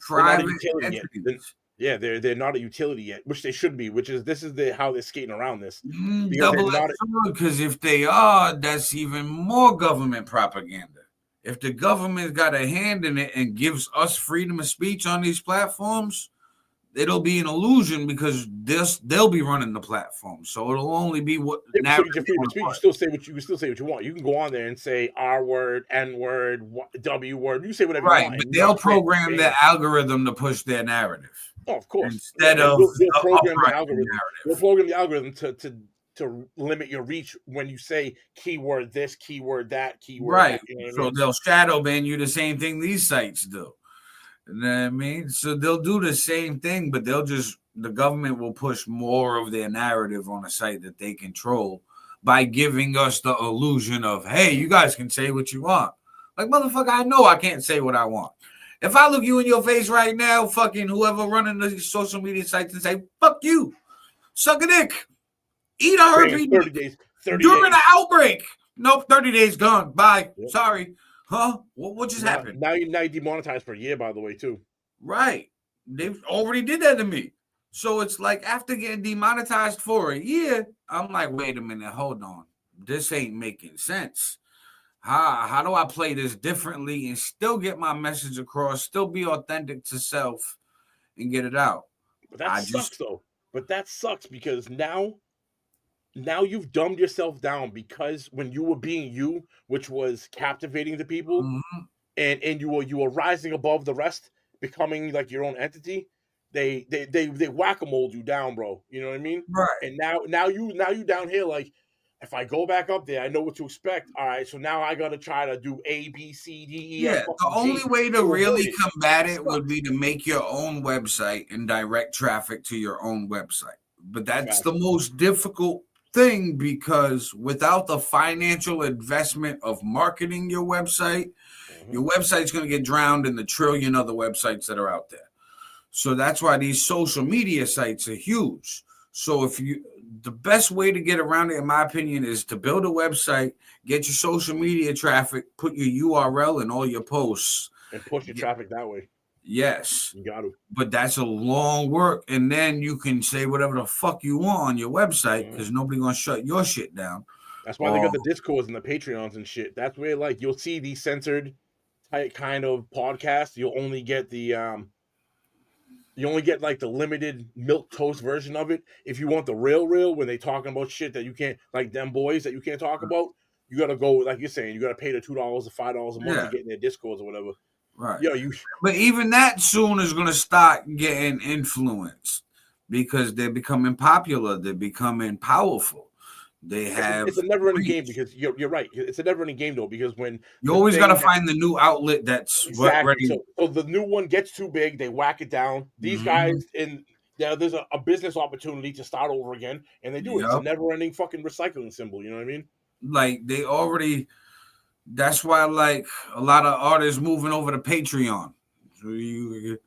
private entities. Yeah, they're not a utility yet, which they should be. This is how they're skating around this because they're Double not. because if they are, that's even more government propaganda. If the government's got a hand in it and gives us freedom of speech on these platforms, it'll be an illusion because they'll be running the platform. So it'll only be what Yeah, so your freedom of speech. You still say what you can still say what you want. You can go on there and say R word, N word, W word. You say whatever you want. But they'll program their algorithm to push their narrative. Oh, of course. Instead of they'll program the algorithm. They'll program the algorithm to limit your reach when you say keyword this, keyword that, keyword right. That, you know what so I mean? They'll shadow ban you the same thing these sites do. You know what I mean? So they'll do the same thing, but the government will push more of their narrative on a site that they control by giving us the illusion of, hey, you guys can say what you want. Like, motherfucker, I know I can't say what I want. If I look you in your face right now, fucking whoever running the social media sites and say, fuck you, suck a dick, eat a herpes 30 days. 30 during days. an outbreak. Nope, 30 days gone. Bye. Yep. Sorry. Huh? What just happened? Now you demonetized for a year, by the way, too. Right. They already did that to me. So it's like after getting demonetized for a year, I'm like, wait a minute, hold on. This ain't making sense. How do I play this differently and still get my message across, still be authentic to self and get it out? But that sucks though. But that sucks because now you've dumbed yourself down because when you were being you, which was captivating the people, and you were rising above the rest, becoming like your own entity, they whack-a-mole you down, bro. You know what I mean? Right. And now you down here like, if I go back up there, I know what to expect. All right, so now I gotta try to do A, B, C, D, E. Yeah, the only way to really combat it would be to make your own website and direct traffic to your own website. But that's the most difficult thing because without the financial investment of marketing your website, your website's going to get drowned in the trillion other websites that are out there. So that's why these social media sites are huge. So the best way to get around it, in my opinion, is to build a website, get your social media traffic, put your URL in all your posts. And push your traffic that way. Yes. You got to. But that's a long work. And then you can say whatever the fuck you want on your website because nobody's going to shut your shit down. That's why they got the Discords and the Patreons and shit. That's where, like, you'll see these censored type kind of podcasts. You'll only get the like the limited milk toast version of it. If you want the real, when they talking about shit that you can't, like them boys that you can't talk about, you got to go, like you're saying, you got to pay the $2 or $5 a month to get in their Discords or whatever. Right. Yeah, but even that soon is going to start getting influenced because they're becoming popular. They're becoming powerful. It's a never-ending game because you're right. It's a never-ending game though because when you always got to find the new outlet that's ready. So the new one gets too big, they whack it down. These guys there's a business opportunity to start over again, and they do it. It's a never-ending fucking recycling symbol. You know what I mean? Like they already. That's why, like, a lot of artists moving over to Patreon. So you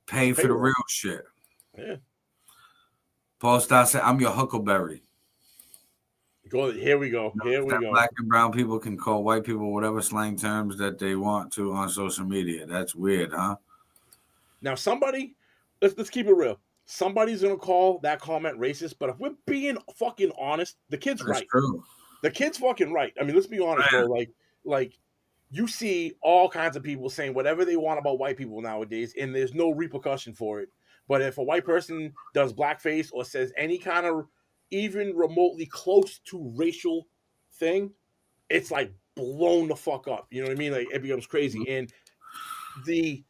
pay for the real shit. Yeah. Paul Star said, I'm your Huckleberry. Here we go. Black and brown people can call white people whatever slang terms that they want to on social media. That's weird, huh? Now, let's keep it real. Somebody's going to call that comment racist, but if we're being fucking honest, the kid's right. True. The kid's fucking right. I mean, let's be honest, bro. Like you see all kinds of people saying whatever they want about white people nowadays, and there's no repercussion for it. But if a white person does blackface or says any kind of even remotely close to racial thing, it's like blown the fuck up. You know what I mean? Like it becomes crazy. And the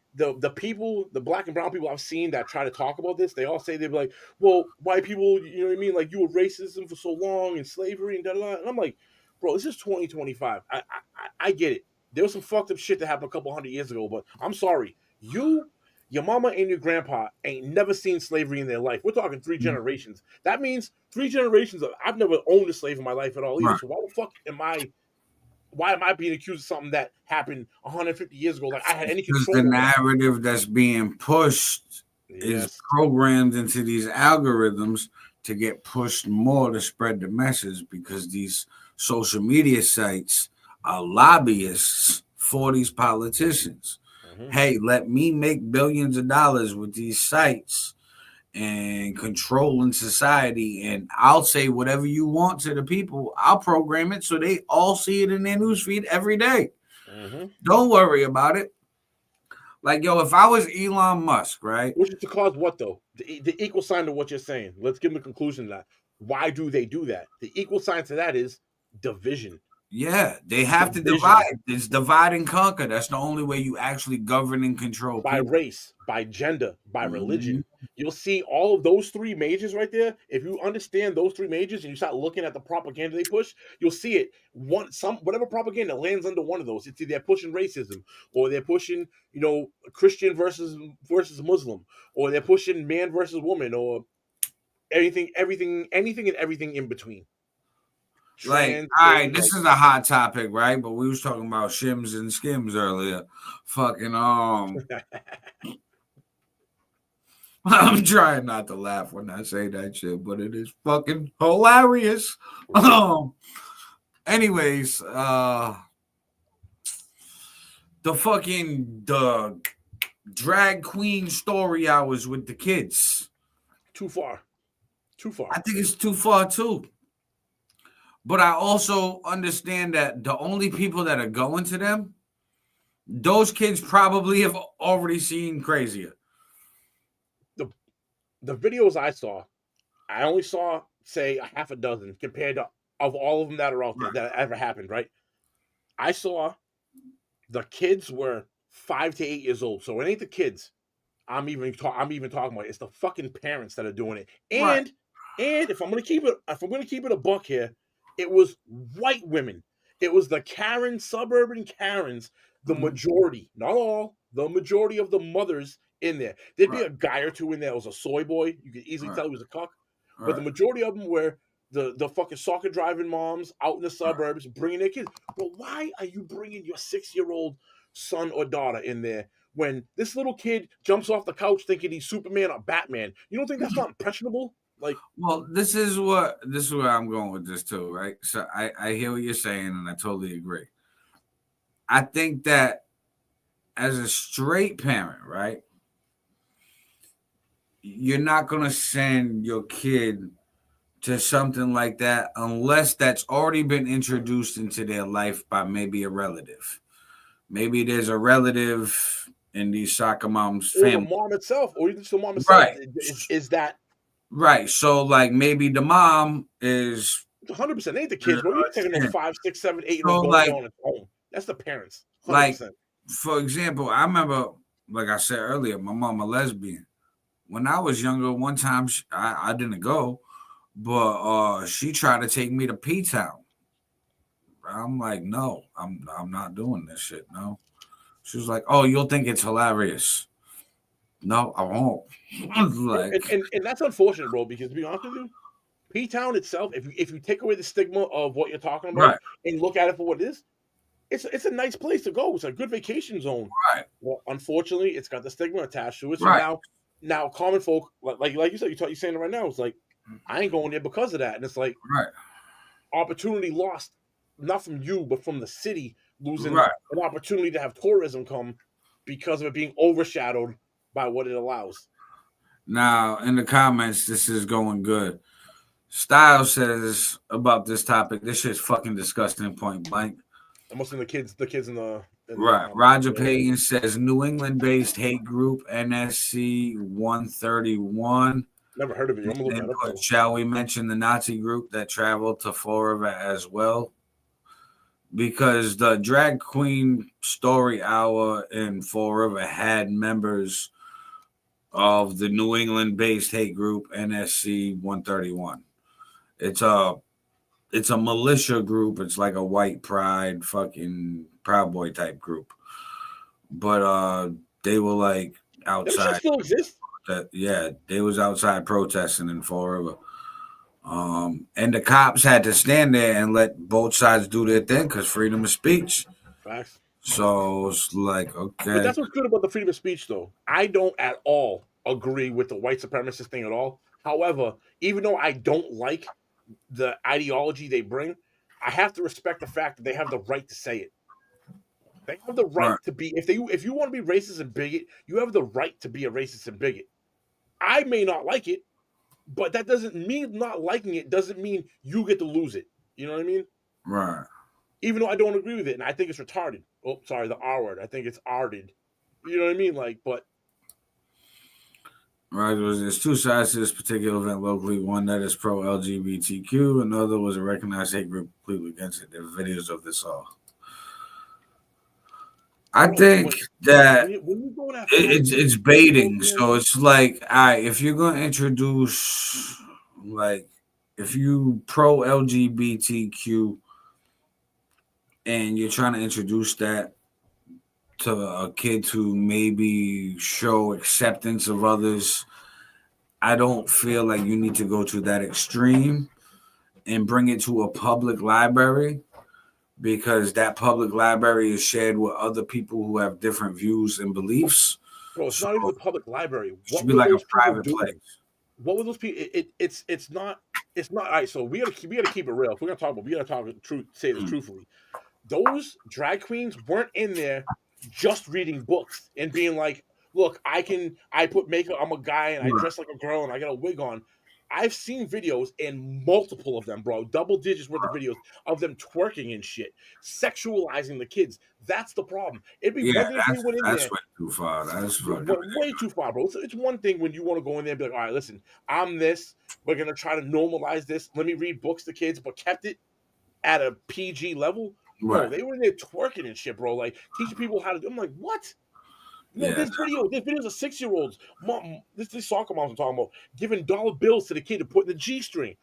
people, the black and brown people I've seen that try to talk about this, they all say they're like, well, white people, you know what I mean? Like you were racism for so long and slavery and da-da-da. And I'm like, bro, this is 2025. I get it. There was some fucked up shit that happened a couple 100 years ago, but I'm sorry. Your mama and your grandpa ain't never seen slavery in their life. We're talking 3 generations. That means 3 generations of I've never owned a slave in my life at all either. Right. So why am I being accused of something that happened 150 years ago? Like I had any control. The narrative that's being pushed is programmed into these algorithms to get pushed more to spread the message because these social media sites are lobbyists for these politicians. Hey, let me make billions of dollars with these sites and controlling society. And I'll say whatever you want to the people. I'll program it so they all see it in their newsfeed every day. Mm-hmm. Don't worry about it. Like, yo, if I was Elon Musk, right? Which is to cause what, though? The equal sign to what you're saying. Let's give them the conclusion to that. Why do they do that? The equal sign to that is division. Yeah, they have to Division. divide. It's divide and conquer. That's the only way you actually govern and control By people. race, by gender, by Mhm. religion. You'll see all of those three majors right there. If you understand those three majors and you start looking at the propaganda they push, you'll see it. Whatever propaganda lands under one of those, it's either they're pushing racism, or they're pushing, Christian versus Muslim, or they're pushing man versus woman, or anything and everything in between. Like, all right, this is a hot topic, right? But we was talking about shims and skims earlier. Fucking I'm trying not to laugh when I say that shit, but it is fucking hilarious. Anyways, the drag queen story hours with the kids. Too far. I think it's too far too. But I also understand that the only people that are going to them, those kids probably have already seen crazier. The videos I saw, I only saw, say, a half a dozen compared to of all of them that are out there that ever happened, right? I saw the kids were 5 to 8 years old. So it ain't the kids I'm even talking about. It's the fucking parents that are doing it. And if I'm gonna keep it a buck here, it was white women. It was the suburban Karens, the majority, not all, the majority of the mothers in there. There'd be a guy or two in there. It was a soy boy. You could easily tell he was a cuck. But the majority of them were the fucking soccer driving moms out in the suburbs bringing their kids. But why are you bringing your 6-year-old son or daughter in there when this little kid jumps off the couch thinking he's Superman or Batman? You don't think that's not impressionable? Like, well, this is where I'm going with this too, right? So I hear what you're saying, and I totally agree. I think that as a straight parent, right, you're not gonna send your kid to something like that unless that's already been introduced into their life by maybe a relative. Maybe there's a relative in these soccer moms' family. Or the mom itself, or even just the mom itself. Right. Is that right? So, like, maybe the mom is 100%. Ain't the kids, bro. You're taking those 5, 6, 7, 8 so, like, on its own. That's the parents. 100%. Like, for example, I remember, like I said earlier, my mom a lesbian. When I was younger, one time I didn't go, but she tried to take me to P-Town. I'm like, no, I'm not doing this shit. No. She was like, oh, you'll think it's hilarious. No, I won't. Like, and that's unfortunate, bro, because to be honest with you, P-Town itself, if you take away the stigma of what you're talking about and look at it for what it is, it's a nice place to go. It's a good vacation zone. Right. Well, unfortunately, it's got the stigma attached to it. So now common folk, like you said, you're saying it right now, it's like, I ain't going there because of that. And it's like, opportunity lost, not from you, but from the city losing an opportunity to have tourism come because of it being overshadowed by what it allows. Now, in the comments, this is going good. Style says about this topic, this shit's fucking disgusting, point blank. I must have the kids in the Roger Payton says New England-based hate group NSC 131. Never heard of it. I'm gonna look that up. Shall we mention the Nazi group that traveled to Fall River as well? Because the drag queen story hour in Fall River had members of the New England-based hate group NSC 131. It's a militia group. It's like a white pride, fucking Proud Boy type group. But they were like outside. Does it still exist? They was outside protesting in Fall River. And the cops had to stand there and let both sides do their thing because freedom of speech. Facts. So it's like, okay. But that's what's good about the freedom of speech, though. I don't at all agree with the white supremacist thing at all. However, even though I don't like the ideology they bring, I have to respect the fact that they have the right to say it. They have the right to be, if you want to be racist and bigot, you have the right to be a racist and bigot. I may not like it, but that doesn't mean not liking it doesn't mean you get to lose it. You know what I mean? Right. Even though I don't agree with it, and I think it's retarded. Oh, sorry, the R word. I think it's arded. You know what I mean? Like, but Right. There's two sides to this particular event locally. One that is pro LGBTQ, another was a recognized hate group completely against it. There are videos of this all. I think that when you go that it's baiting. So it's like, all right, if you're gonna introduce, like, if you pro LGBTQ and you're trying to introduce that to a kid to maybe show acceptance of others, I don't feel like you need to go to that extreme and bring it to a public library, because that public library is shared with other people who have different views and beliefs. Bro, it's not even the public library. It should be like a private place. What were those people? It's not. All right. So we gotta keep it real. If we're gonna talk about, we gotta talk the truth. Say this truthfully. Those drag queens weren't in there just reading books and being like, "Look, I put makeup. I'm a guy and I dress like a girl and I got a wig on." I've seen videos, and multiple of them, bro, double digits worth of videos of them twerking and shit, sexualizing the kids. That's the problem. It'd be one thing if we went in that's there. way too far. That's way too far, bro. It's one thing when you want to go in there and be like, all right, listen, I'm this. We're gonna try to normalize this. Let me read books to kids, but kept it at a PG level. Right. No, they were in there twerking and shit, bro. Like teaching people how to do. I'm like, what? No, this videos of 6-year-olds. Mom, this soccer moms I'm talking about giving dollar bills to the kid to put in the G string.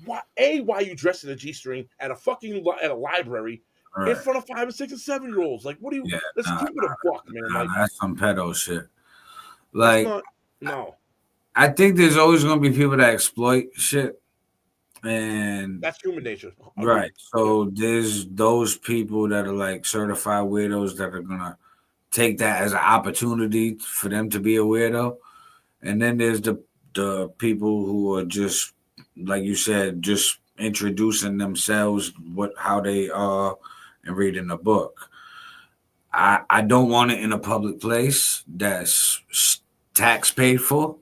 Why are you dressed in a G string at a library in front of 5 and 6 and 7-year-olds? Like, what do you? Let's keep it a buck, man. Like, that's some pedo shit. Like, no. I think there's always gonna be people that exploit shit, and that's human nature. Right. So there's those people that are like certified weirdos that are gonna take that as an opportunity for them to be a weirdo. And then there's the people who are just, like you said, just introducing themselves, how they are, and reading a book. I don't want it in a public place that's tax paid for.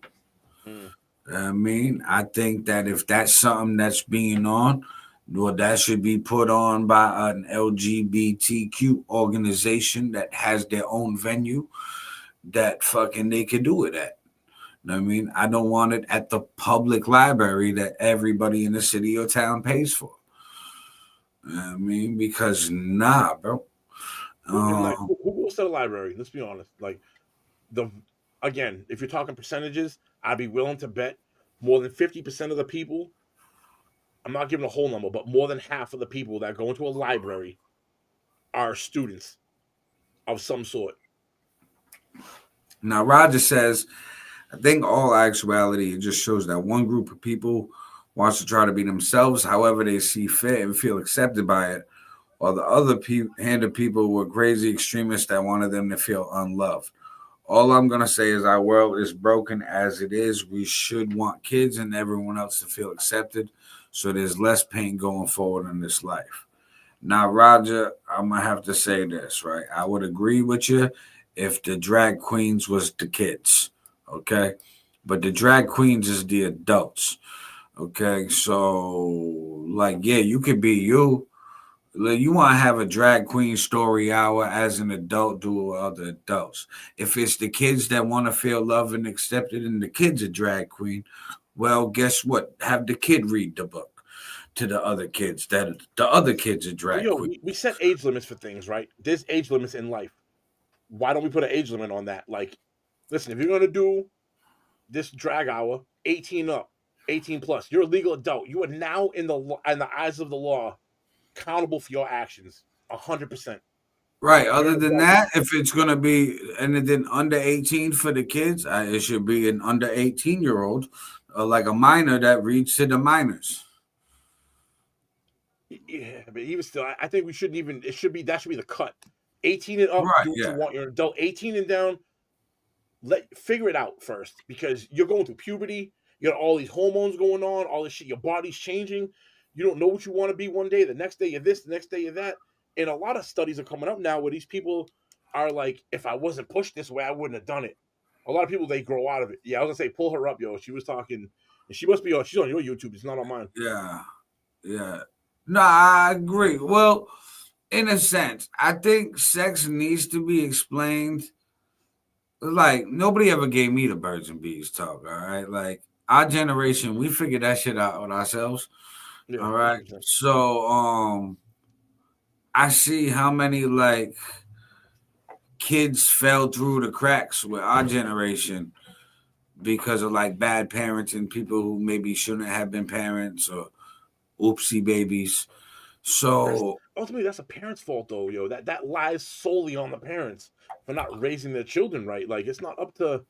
I mean, I think that if that's something that's being on, well, that should be put on by an LGBTQ organization that has their own venue that fucking they could do it at. You know what I mean? I don't want it at the public library that everybody in the city or town pays for. You know what I mean? Because nah, bro. Like, who goes to the library? Let's be honest. Like, again, if you're talking percentages, I'd be willing to bet more than 50% of the people. I'm not giving a whole number, but more than half of the people that go into a library are students of some sort. Now, Roger says, I think all actuality, it just shows that one group of people wants to try to be themselves however they see fit and feel accepted by it, while the other hand of people were crazy extremists that wanted them to feel unloved. All I'm going to say is our world is broken as it is. We should want kids and everyone else to feel accepted, so there's less pain going forward in this life. Now, Roger, I'm going to have to say this, right? I would agree with you if the drag queens was the kids, okay? But the drag queens is the adults, okay? So, like, yeah, you could be you. You want to have a drag queen story hour as an adult, do with other adults. If it's the kids that want to feel loved and accepted and the kid's a drag queen, well, guess what? Have the kid read the book to the other kids that the other kids are drag queen. We set age limits for things, right? There's age limits in life. Why don't we put an age limit on that? Like, listen, if you're going to do this drag hour, 18 up, 18 plus, you're a legal adult. You are now in the eyes of the law accountable for your actions 100%. Right. Other than that, if it's going to be anything under 18 for the kids, it should be an under 18-year-old, like a minor that reads to the minors. Yeah, but even still, I think we shouldn't even. That should be the cut. 18 and up, right, do what you want. You're an adult. 18 and down, figure it out first, because you're going through puberty. You got all these hormones going on, all this shit. Your body's changing. You don't know what you want to be one day. The next day you're this. The next day you're that. And a lot of studies are coming up now where these people are like, if I wasn't pushed this way, I wouldn't have done it. A lot of people they grow out of it. Yeah, I was gonna say pull her up, yo. She was talking, and she must be on. She's on your YouTube. It's not on mine. Yeah, yeah. No, I agree. Well, in a sense, I think sex needs to be explained. Like nobody ever gave me the birds and bees talk. All right, like our generation, we figured that shit out on ourselves. Yeah, All right. 100%. So I see how many like kids fell through the cracks with our generation because of like bad parents and people who maybe shouldn't have been parents or oopsie babies. So Ultimately, that's a parent's fault, though, yo. That lies solely on the parents for not raising their children right. Like it's not up to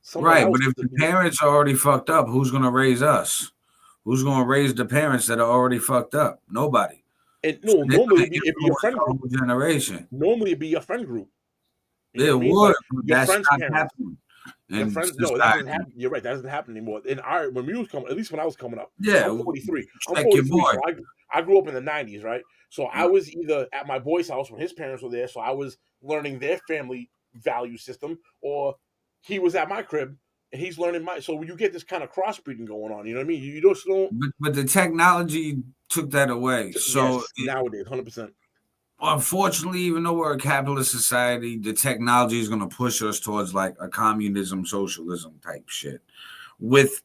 someone right, else but if to the be. parents are already fucked up, who's gonna raise us? Who's gonna raise the parents that are already fucked up? Nobody. And So no, they're normally gonna it'd be your influence friend the group. whole generation. Normally it'd be your friend group. You know It what I mean? would, Like but your that's friend's not parents. happening Your in friends, no, that doesn't society. happen. You're right, that doesn't happen anymore. In our when we was coming, at least when I was coming up, Yeah, I'm 43. I'm check your 43, boy. so I grew up in the 90s, right? So I was either at my boy's house when his parents were there, so I was learning their family value system, or he was at my crib and he's learning my. So you get this kind of crossbreeding going on. You know what I mean? You just don't. But the technology took that away. So Yes, nowadays, 100%. unfortunately, even though we're a capitalist society, the technology is going to push us towards like a communism, socialism type shit. With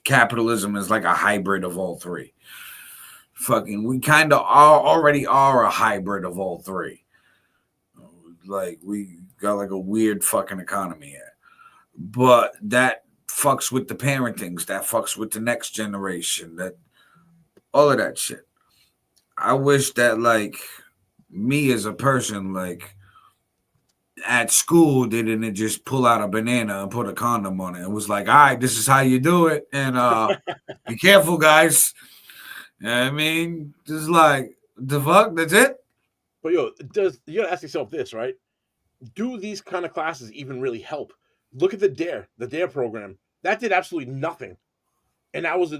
capitalism as like a hybrid of all three. Fucking, we kind of already are a hybrid of all three. Like we got like a weird fucking economy here, but that fucks with the parentings. That fucks with the next generation. That all of that shit. I wish that like me as a person, like at school, they didn't just pull out a banana and put a condom on it. It was like, all right, this is how you do it, and be careful, guys. You know what I mean, just like the fuck, that's it. But yo, you gotta ask yourself this, right? Do these kind of classes even really help? Look at the Dare program. That did absolutely nothing. And that was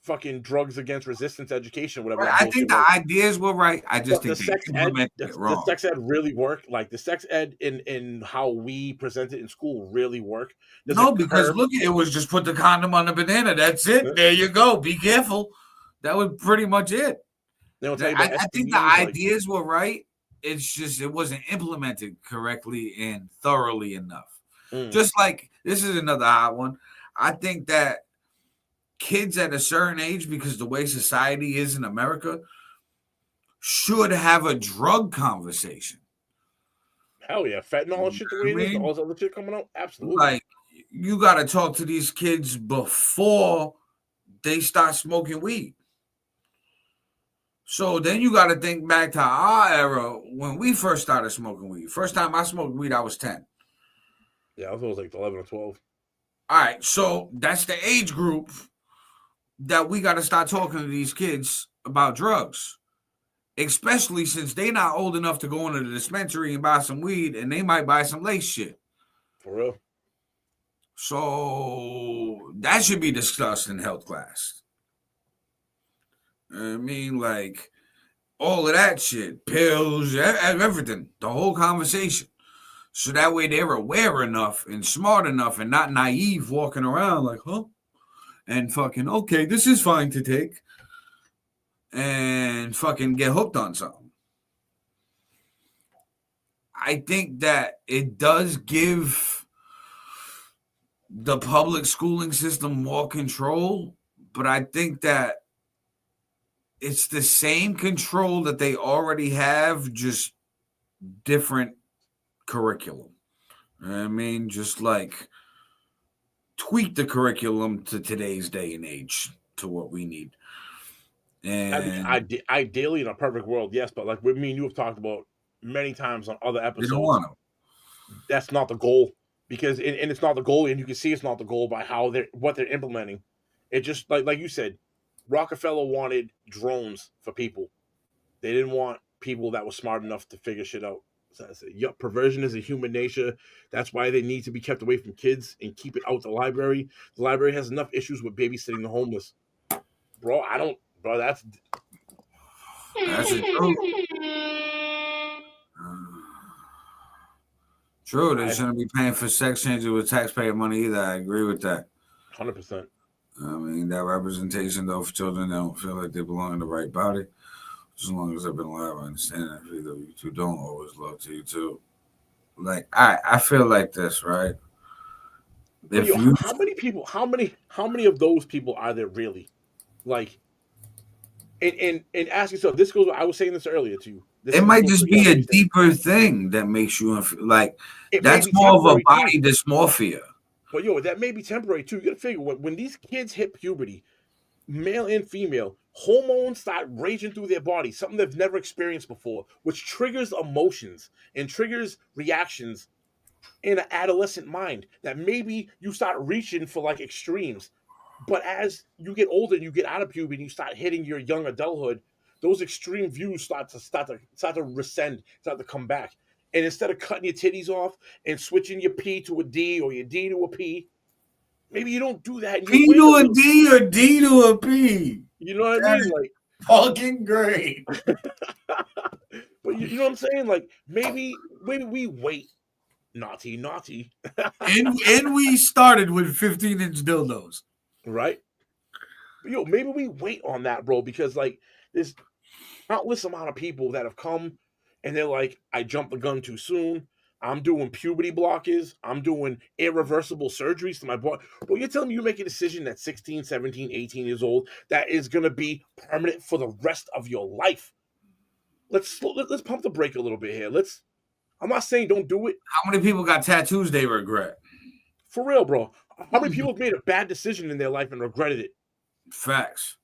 fucking drugs against resistance education, whatever Right, that I think bullshit the was. ideas were right. I just But the think they sex ed, implemented the, it the wrong. sex ed really work. Like the sex ed in how we present it in school really work. Does No, it because curb? look, it was just put the condom on the banana. That's it. There you go. Be careful. That was pretty much it. They don't tell you about I think the STDs. Like, ideas were right. It's just it wasn't implemented correctly and thoroughly enough. Just like this is another hot one. I think that kids at a certain age, because the way society is in America, should have a drug conversation. hell yeah, fentanyl and shit the way I it is, mean, all this other shit coming out. Absolutely. like you got to talk to these kids before they start smoking weed. So then you got to think back to our era when we first started smoking weed. First time I smoked weed, I was 10. Yeah, I thought it was like 11 or 12. All right, so that's the age group that we got to start talking to these kids about drugs, especially since they not old enough to go into the dispensary and buy some weed, and they might buy some lace shit. For real. So that should be discussed in health class. I mean, like all of that shit, pills, everything, the whole conversation. So that way they're aware enough and smart enough and not naive walking around like, huh? And fucking, okay, this is fine to take. And fucking get hooked on something. I think that it does give the public schooling system more control, but I think that it's the same control that they already have, just different curriculum. I mean, just like tweak the curriculum to today's day and age to what we need. And I mean, ideally, in a perfect world, yes, but like with me and you have talked about many times on other they don't episodes, want to. that's not the goal because and it's not the goal, and you can see it's not the goal by how what they're implementing. It just like you said, Rockefeller wanted drones for people. They didn't want people that were smart enough to figure shit out. So I said, yep, perversion is a human nature. That's why they need to be kept away from kids and keep it out the library. The library has enough issues with babysitting the homeless. Bro, that's the truth. True, they shouldn't be paying for sex changes with taxpayer money either. I agree with that. 100%. I mean, that representation, though, for children that don't feel like they belong in the right body. As long as I've been alive, I understand that. If either of you two don't, always love to you too. Like, I feel like this, right? But If yo, you, how many of those people are there really? Like, and ask yourself, this goes, I was saying this earlier to you. it might just be a deeper thing that makes you like, that's more of a body dysmorphia. But yo, that may be temporary too. You gotta figure when these kids hit puberty, male and female, hormones start raging through their body, something they've never experienced before, which triggers emotions and triggers reactions in an adolescent mind that maybe you start reaching for like extremes. But as you get older and you get out of puberty and you start hitting your young adulthood, those extreme views start to rescend, start to come back. And instead of cutting your titties off and switching your P to a D or your D to a P, maybe you don't do that. P to a D or D to a P. You know what I mean? Like fucking great. But you know what I'm saying? Like maybe we wait. Naughty. and we started with 15-inch dildos. Right? But yo, maybe we wait on that, bro, because like there's countless amount of people that have come and they're like, I jumped the gun too soon. I'm doing puberty blockers. I'm doing irreversible surgeries to my body. Bro, you're telling me you make a decision at 16, 17, 18 years old that is going to be permanent for the rest of your life. Let's pump the brake a little bit here. I'm not saying don't do it. How many people got tattoos they regret? For real, bro. How many people have made a bad decision in their life and regretted it? Facts.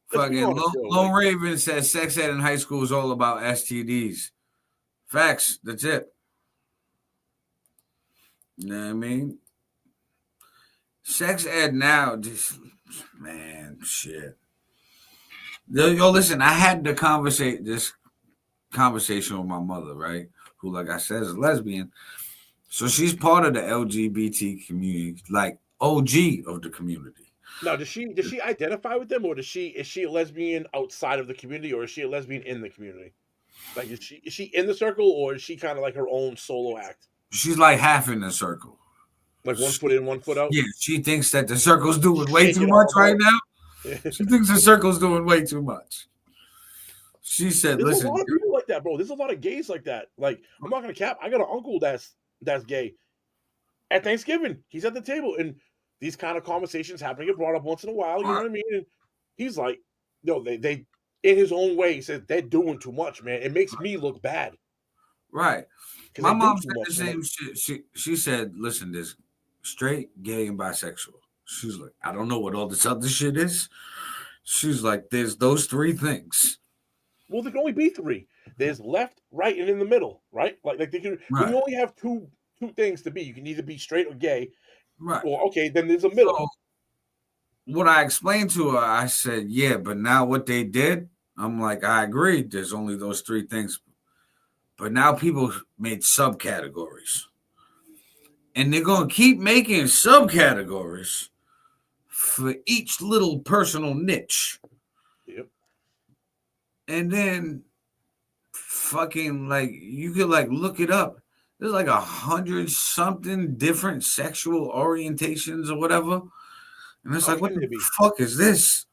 Fucking Lone Raven says sex ed in high school is all about STDs. Facts. That's it. You know what I mean? Sex ed now, just, man, shit. Yo, listen, I had this conversation with my mother, right? Who, like I said, is a lesbian. So she's part of the LGBT community, like OG of the community. Now, does she identify with them, or is she a lesbian outside of the community, or is she a lesbian in the community? Like, is she in the circle, or is she kind of like her own solo act? She's like half in the circle. Like 1 foot in, 1 foot out? Yeah, she thinks that the circle's doing way too much right now. She thinks the circle's doing way too much. She said, There's listen. a lot of people like that, bro. There's a lot of gays like that. Like, I'm not going to cap. I got an uncle that's gay. At Thanksgiving, he's at the table, and these kind of conversations happen to get brought up once in a while. You know what I mean? And he's like, no, they in his own way, he says, they're doing too much, man. It makes me look bad. Right. My mom said the same shit. She said, listen, there's straight, gay, and bisexual. She's like, I don't know what all this other shit is. She's like, there's those three things. Well, there can only be three. There's left, right, and in the middle, right? Like they can. Right. You only have two things to be. You can either be straight or gay. Right. Or okay, then there's a middle. So, what I explained to her, I said, yeah, but now what they did, I'm like, I agree. There's only those three things. But now people made subcategories. And they're going to keep making subcategories for each little personal niche. Yep. And then fucking like you could like look it up. There's like 100-something different sexual orientations or whatever. And it's like, what the fuck is this?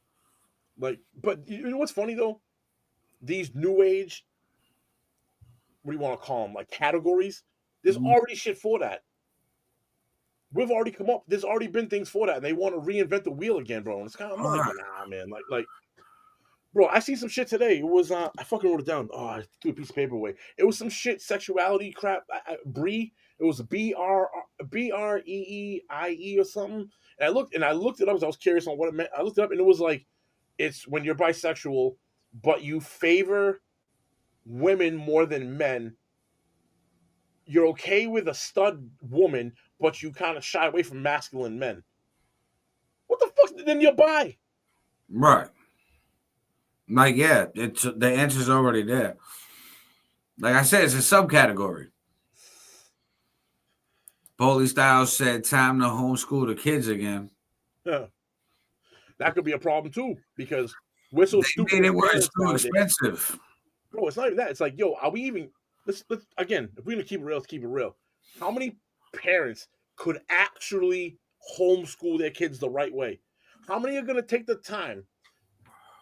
Like, but you know what's funny though? These new age, what do you want to call them? Like categories. There's already shit for that. We've already come up. There's already been things for that, and they want to reinvent the wheel again, bro. And it's kind of like, nah, man. Like, bro, I see some shit today. It was I fucking wrote it down. Oh, I threw a piece of paper away. It was some shit, sexuality crap. Bree. It was BREEIE or something. And I looked it up because I was curious on what it meant. I looked it up, and it was like, it's when you're bisexual, but you favor women more than men. You're okay with a stud woman, but you kind of shy away from masculine men. What the fuck? Then you're bi. Right. Like, yeah, it's the answer's already there. Like I said, it's a subcategory. Boley Styles said, time to homeschool the kids again. Yeah. That could be a problem, too, because we're so stupid. They made it where it's too expensive. Bro, it's not even that. It's like, yo, are we even... Let's again, if we're going to keep it real, let's keep it real. How many parents could actually homeschool their kids the right way? How many are going to take the time,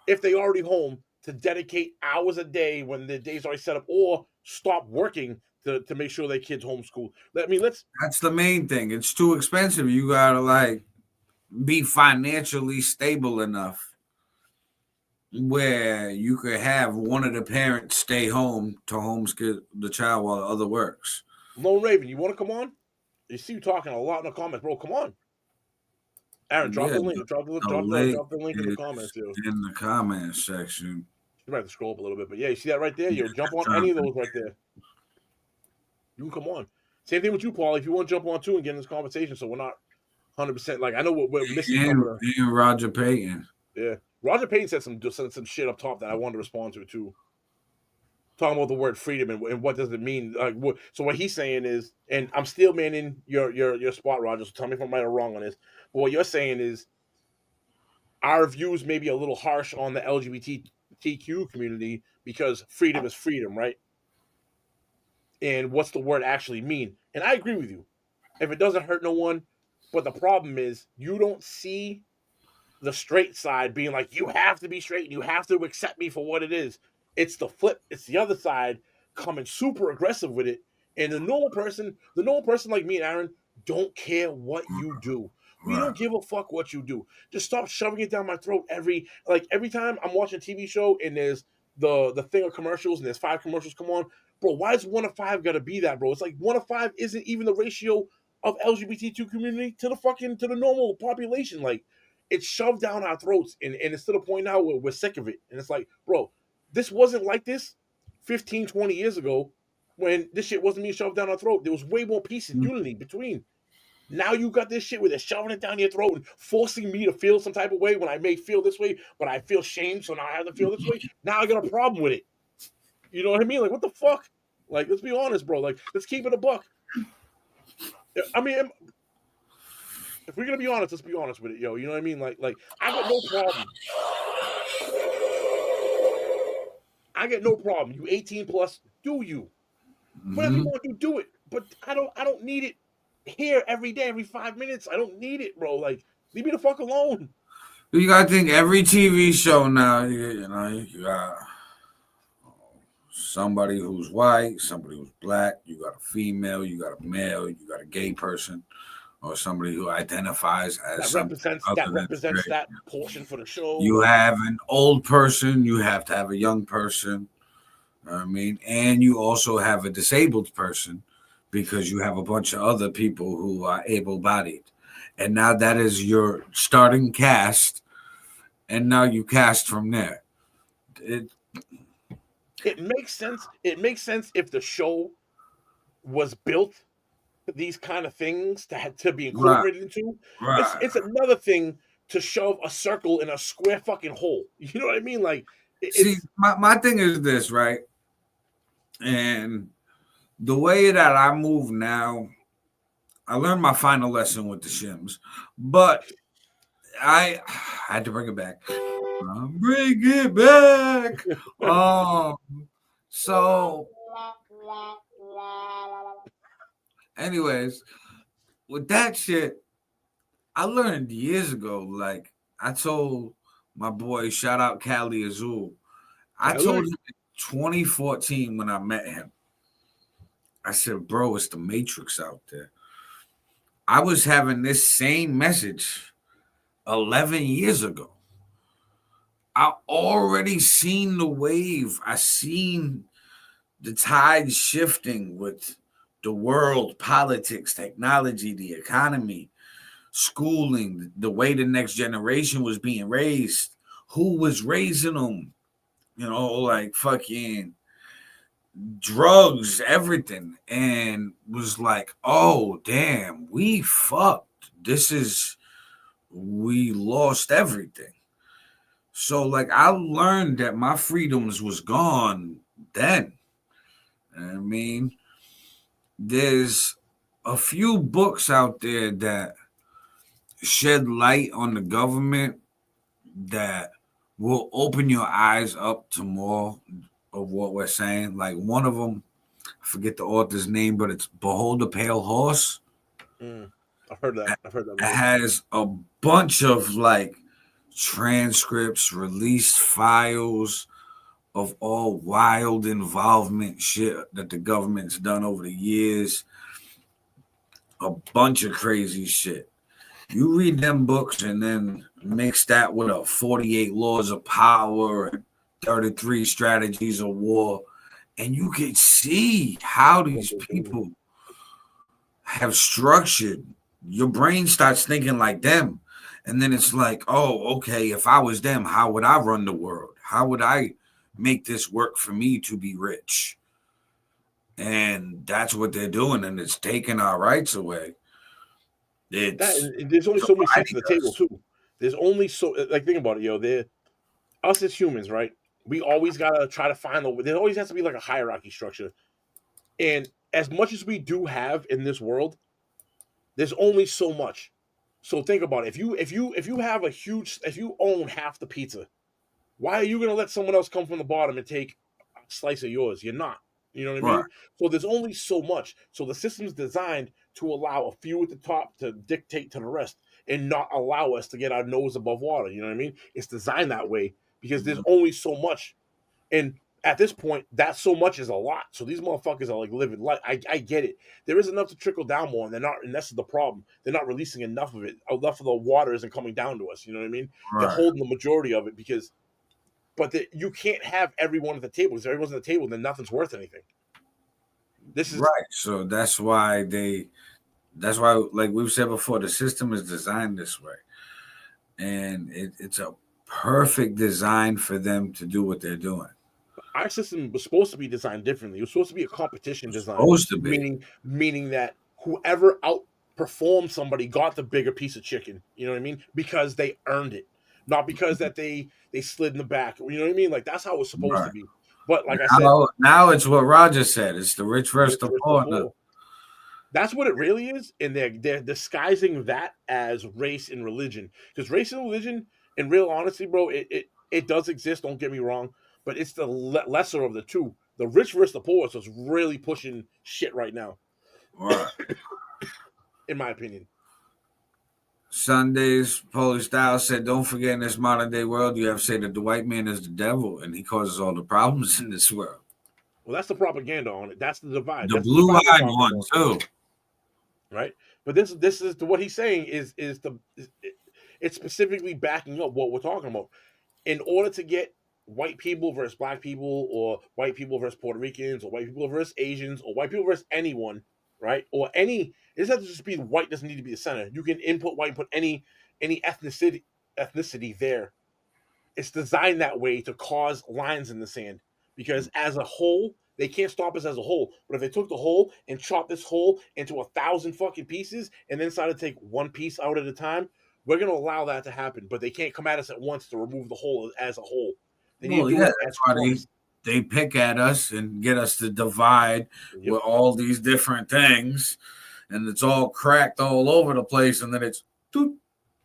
if they already home, to dedicate hours a day when the day's already set up, or stop working to make sure their kids homeschool? I mean, That's the main thing. It's too expensive. You gotta like be financially stable enough where you could have one of the parents stay home to homeschool the child while the other works. Lone Raven, you want to come on? You see you talking a lot in the comments, bro. Come on. Aaron, drop Yeah, the link. Drop the link in the comments, yo. in the comment section. You might have to scroll up a little bit, but yeah, you see that right there? Yo, jump on any of those right there. You can come on. Same thing with you, Paul. If you want to jump on too and get in this conversation, so we're not 100%. Like, I know we're missing some of the. And Roger Payton. Yeah, Roger Payton said some shit up top that I wanted to respond to too. Talking about the word freedom and what does it mean? Like, so what he's saying is, and I'm still manning your spot, Roger. So tell me if I'm right or wrong on this. But what you're saying is, our views may be a little harsh on the LGBTQ community because freedom is freedom, right? And what's the word actually mean? And I agree with you. If it doesn't hurt no one, but the problem is you don't see the straight side being like, you have to be straight and you have to accept me for what it is. It's the flip. It's the other side coming super aggressive with it. And the normal person like me and Aaron don't care what you do. We don't give a fuck what you do. Just stop shoving it down my throat every time I'm watching a TV show and there's the thing of commercials and there's 5 commercials come on. Bro, why is 1 of 5 gotta be that, bro? It's like 1 of 5 isn't even the ratio of LGBTQ community to the normal population. Like, it's shoved down our throats, and it's to the point now where we're sick of it. And it's like, bro, this wasn't like this 15, 20 years ago when this shit wasn't being shoved down our throat. There was way more peace and unity between. Now you got this shit where they're shoving it down your throat and forcing me to feel some type of way when I may feel this way, but I feel shame, so now I have to feel this way. Now I got a problem with it. You know what I mean? Like, what the fuck? Like, let's be honest, bro. Like, let's keep it a buck. I mean, if we're gonna be honest, let's be honest with it, yo. You know what I mean? Like, I got no problem. I get no problem. You 18 plus, do you? Whatever you want to do it. But I don't need it here every day, every 5 minutes. I don't need it, bro. Like, leave me the fuck alone. You gotta think every TV show now, you got somebody who's white, somebody who's black, you got a female, you got a male, you got a gay person, or somebody who identifies as that represents that portion for the show. You have an old person, you have to have a young person. You know what I mean, and you also have a disabled person because you have a bunch of other people who are able-bodied. And now that is your starting cast, and now you cast from there. It makes sense. It makes sense if the show was built for these kind of things to be incorporated into. Right. It's another thing to shove a circle in a square fucking hole. You know what I mean? Like, see, my thing is this, right? And the way that I move now, I learned my final lesson with the shims, but I had to bring it back. Bring it back. So anyways, with that shit, I learned years ago. Like, I told my boy, shout out Cali Azul. I told him in 2014 when I met him, I said, bro, it's the Matrix out there. I was having this same message 11 years ago. I already seen the wave. I seen the tide shifting with the world, politics, technology, the economy, schooling, the way the next generation was being raised, who was raising them, you know, like fucking drugs, everything, and was like, oh, damn, we fucked. We lost everything. So, like, I learned that my freedoms was gone then. I mean, there's a few books out there that shed light on the government that will open your eyes up to more of what we're saying. Like, one of them I forget the author's name, but it's Behold the Pale Horse. I've heard that. I've heard that. It has a bunch of like transcripts, released files of all wild involvement shit that the government's done over the years. A bunch of crazy shit. You read them books and then mix that with a 48 Laws of Power and 33 Strategies of War, and you can see how these people have structured. Your brain starts thinking like them. And then it's like, oh, okay, if I was them, how would I run the world? How would I make this work for me to be rich? And that's what they're doing, and it's taking our rights away. There's only so many seats at the table, too. There's only so, like, think about it, yo. Us as humans, right? We always got to try to find there always has to be like a hierarchy structure. And as much as we do have in this world, there's only so much. So think about it. If you own half the pizza, why are you going to let someone else come from the bottom and take a slice of yours? You're not. You know what I mean? So there's only so much. So the system's designed to allow a few at the top to dictate to the rest and not allow us to get our nose above water. You know what I mean? It's designed that way because there's only so much. And at this point, that so much is a lot. So these motherfuckers are like living life. I get it. There is enough to trickle down more, and they're not. And that's the problem. They're not releasing enough of it. Enough of the water isn't coming down to us. You know what I mean? They're holding the majority of it because. But you can't have everyone at the table. Because if everyone's at the table, then nothing's worth anything. This is right. So that's why like we've said before, the system is designed this way, and it's a perfect design for them to do what they're doing. Our system was supposed to be designed differently. It was supposed to be a competition design. Supposed to be. Meaning that whoever outperformed somebody got the bigger piece of chicken. You know what I mean? Because they earned it. Not because that they slid in the back. You know what I mean? Like that's how it was supposed to be. But like I said, now it's what Roger said. It's the rich versus the poor. That's what it really is, and they're disguising that as race and religion. Because race and religion, in real honesty, bro, it does exist. Don't get me wrong, but it's the lesser of the two. The rich versus the poor is really pushing shit right now. Right. In my opinion. Sundays, Polish Style said, don't forget in this modern day world, you have to say that the white man is the devil and he causes all the problems in this world. Well, that's the propaganda on it. That's the divide. The blue-eyed one, too. Right? But this is what he's saying it's specifically backing up what we're talking about. In order to get white people versus black people, or white people versus Puerto Ricans, or white people versus Asians, or white people versus anyone, right? Or it doesn't have to just be white, doesn't need to be the center. You can input white, put any ethnicity there. It's designed that way to cause lines in the sand. Because as a whole, they can't stop us as a whole. But if they took the whole and chopped this whole into 1,000 fucking pieces and then decided to take one piece out at a time, we're going to allow that to happen. But they can't come at us at once to remove the whole as a whole. They need to do it as why they pick at us and get us to divide with all these different things. And it's all cracked all over the place. And then it's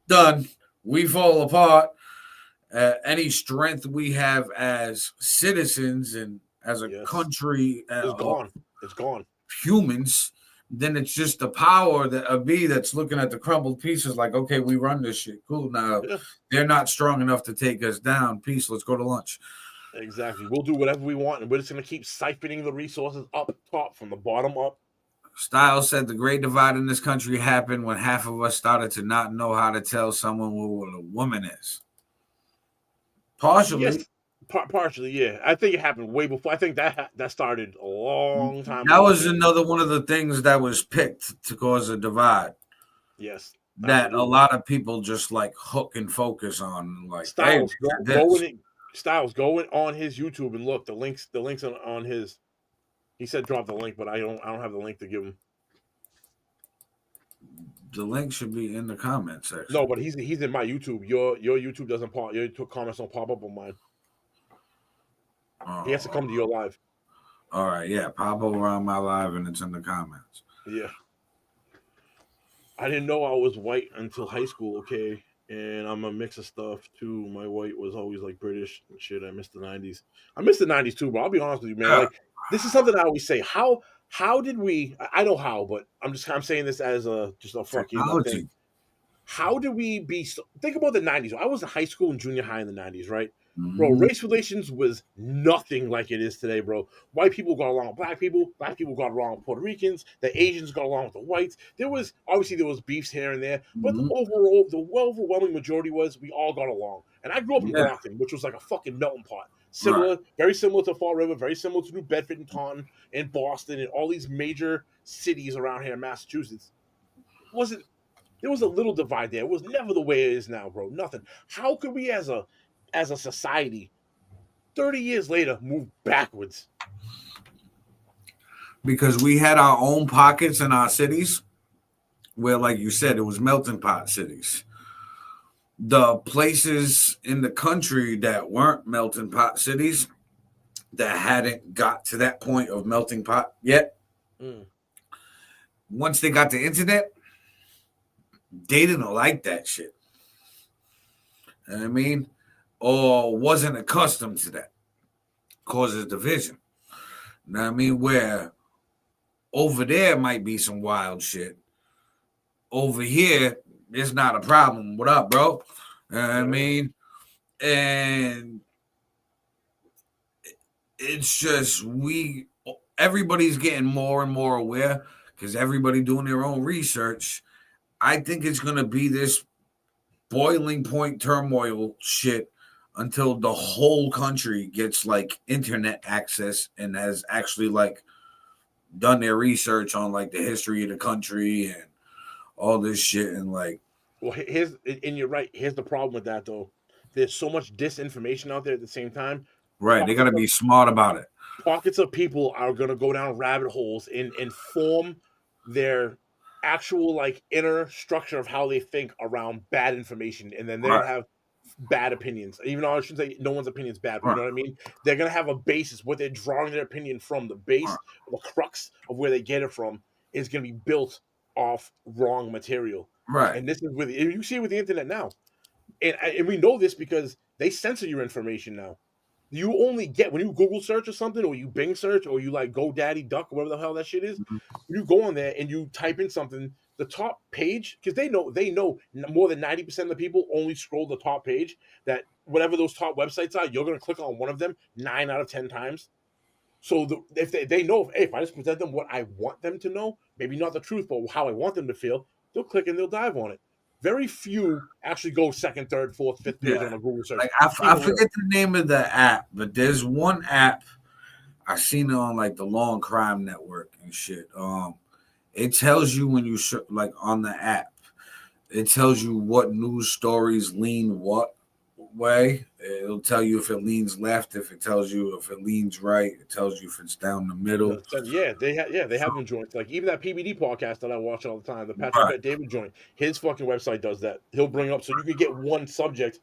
done. We fall apart. Any strength we have as citizens and as a country it's gone. Humans, then it's just the power that's looking at the crumbled pieces like, okay, we run this shit. Cool. Now they're not strong enough to take us down. Peace. Let's go to lunch. Exactly. We'll do whatever we want, and we're just going to keep siphoning the resources up top from the bottom up. Styles said the great divide in this country happened when half of us started to not know how to tell someone what a woman is. Partially. Yes, partially, yeah. I think it happened way before. I think that started a long time ago. That was another one of the things that was picked to cause a divide. Yes. That absolutely. A lot of people just like hook and focus on. Like Styles, Styles, go on his YouTube and look. The links on his. He said drop the link, but I don't have the link to give him. The link should be in the comment section. No, but he's in my YouTube. Your YouTube doesn't pop. Your comments don't pop up on mine. He has to come to your live. All right, yeah, pop over on my live and it's in the comments. Yeah. I didn't know I was white until high school. Okay, and I'm a mix of stuff too. My white was always like British and shit. I missed the '90s. I missed the '90s too, but I'll be honest with you, man. Yeah, like this is something I always say. How did we? I know how, but I'm saying this as just a fucking thing. Technology. How did we be? Think about the '90s. I was in high school and junior high in the '90s, right? Bro, Mhm. race relations was nothing like it is today, bro. White people got along with black people got along with Puerto Ricans, the Asians got along with the whites. There was beefs here and there, but Mhm. the overwhelming majority was we all got along. And I grew up in Yeah. Brockton, which was like a fucking melting pot. Right. Very similar to Fall River, very similar to New Bedford and Taunton and Boston and all these major cities around here in Massachusetts. Wasn't There was a little divide there. It was never the way it is now, bro. Nothing. How could we as a society 30 years later move backwards? Because we had our own pockets in our cities where, like you said, it was melting pot cities. The places in the country that weren't melting pot cities, that hadn't got to that point of melting pot yet, once they got the internet, they didn't like that shit. You know what I mean? Or wasn't accustomed to that. Causes division. You know what I mean? Where over there might be some wild shit. Over here, it's not a problem. What up, bro? You know what I mean? And it's just everybody's getting more and more aware because everybody doing their own research. I think it's gonna be this boiling point turmoil shit until the whole country gets like internet access and has actually like done their research on like the history of the country and all this shit and like. Well, you're right. Here's the problem with that though. There's so much disinformation out there at the same time. Right, they got to be smart about it. Pockets of people are going to go down rabbit holes and form their actual like inner structure of how they think around bad information, and then they're going to have bad opinions. Even though I shouldn't say no one's opinion is bad, but you know what I mean? They're going to have a basis, what they're drawing their opinion from. The base, the crux of where they get it from is going to be built off wrong material. Right. And this is with you see it with the internet now. And we know this because they censor your information now. You only get when you Google search or something, or you Bing search, or you like GoDaddy Duck, or whatever the hell that shit is. Mhm. You go on there and you type in something, the top page, because they know more than 90% of the people only scroll the top page. That whatever those top websites are, you're going to click on one of them 9 out of 10 times. So if they know, hey, if I just present them what I want them to know, maybe not the truth, but how I want them to feel, they'll click and they'll dive on it. Very few actually go second, third, fourth, fifth page on a Google search. Like I forget the name of the app, but there's one app I seen it on like the Law and Crime Network and shit. It tells you when you like on the app, it tells you what news stories lean what way. It'll tell you if it leans left, if it tells you if it leans right, it tells you if it's down the middle. Yeah, they have them joints. Like even that PBD podcast that I watch all the time, the Patrick Bet David joint, his fucking website does that. He'll bring up so you can get one subject,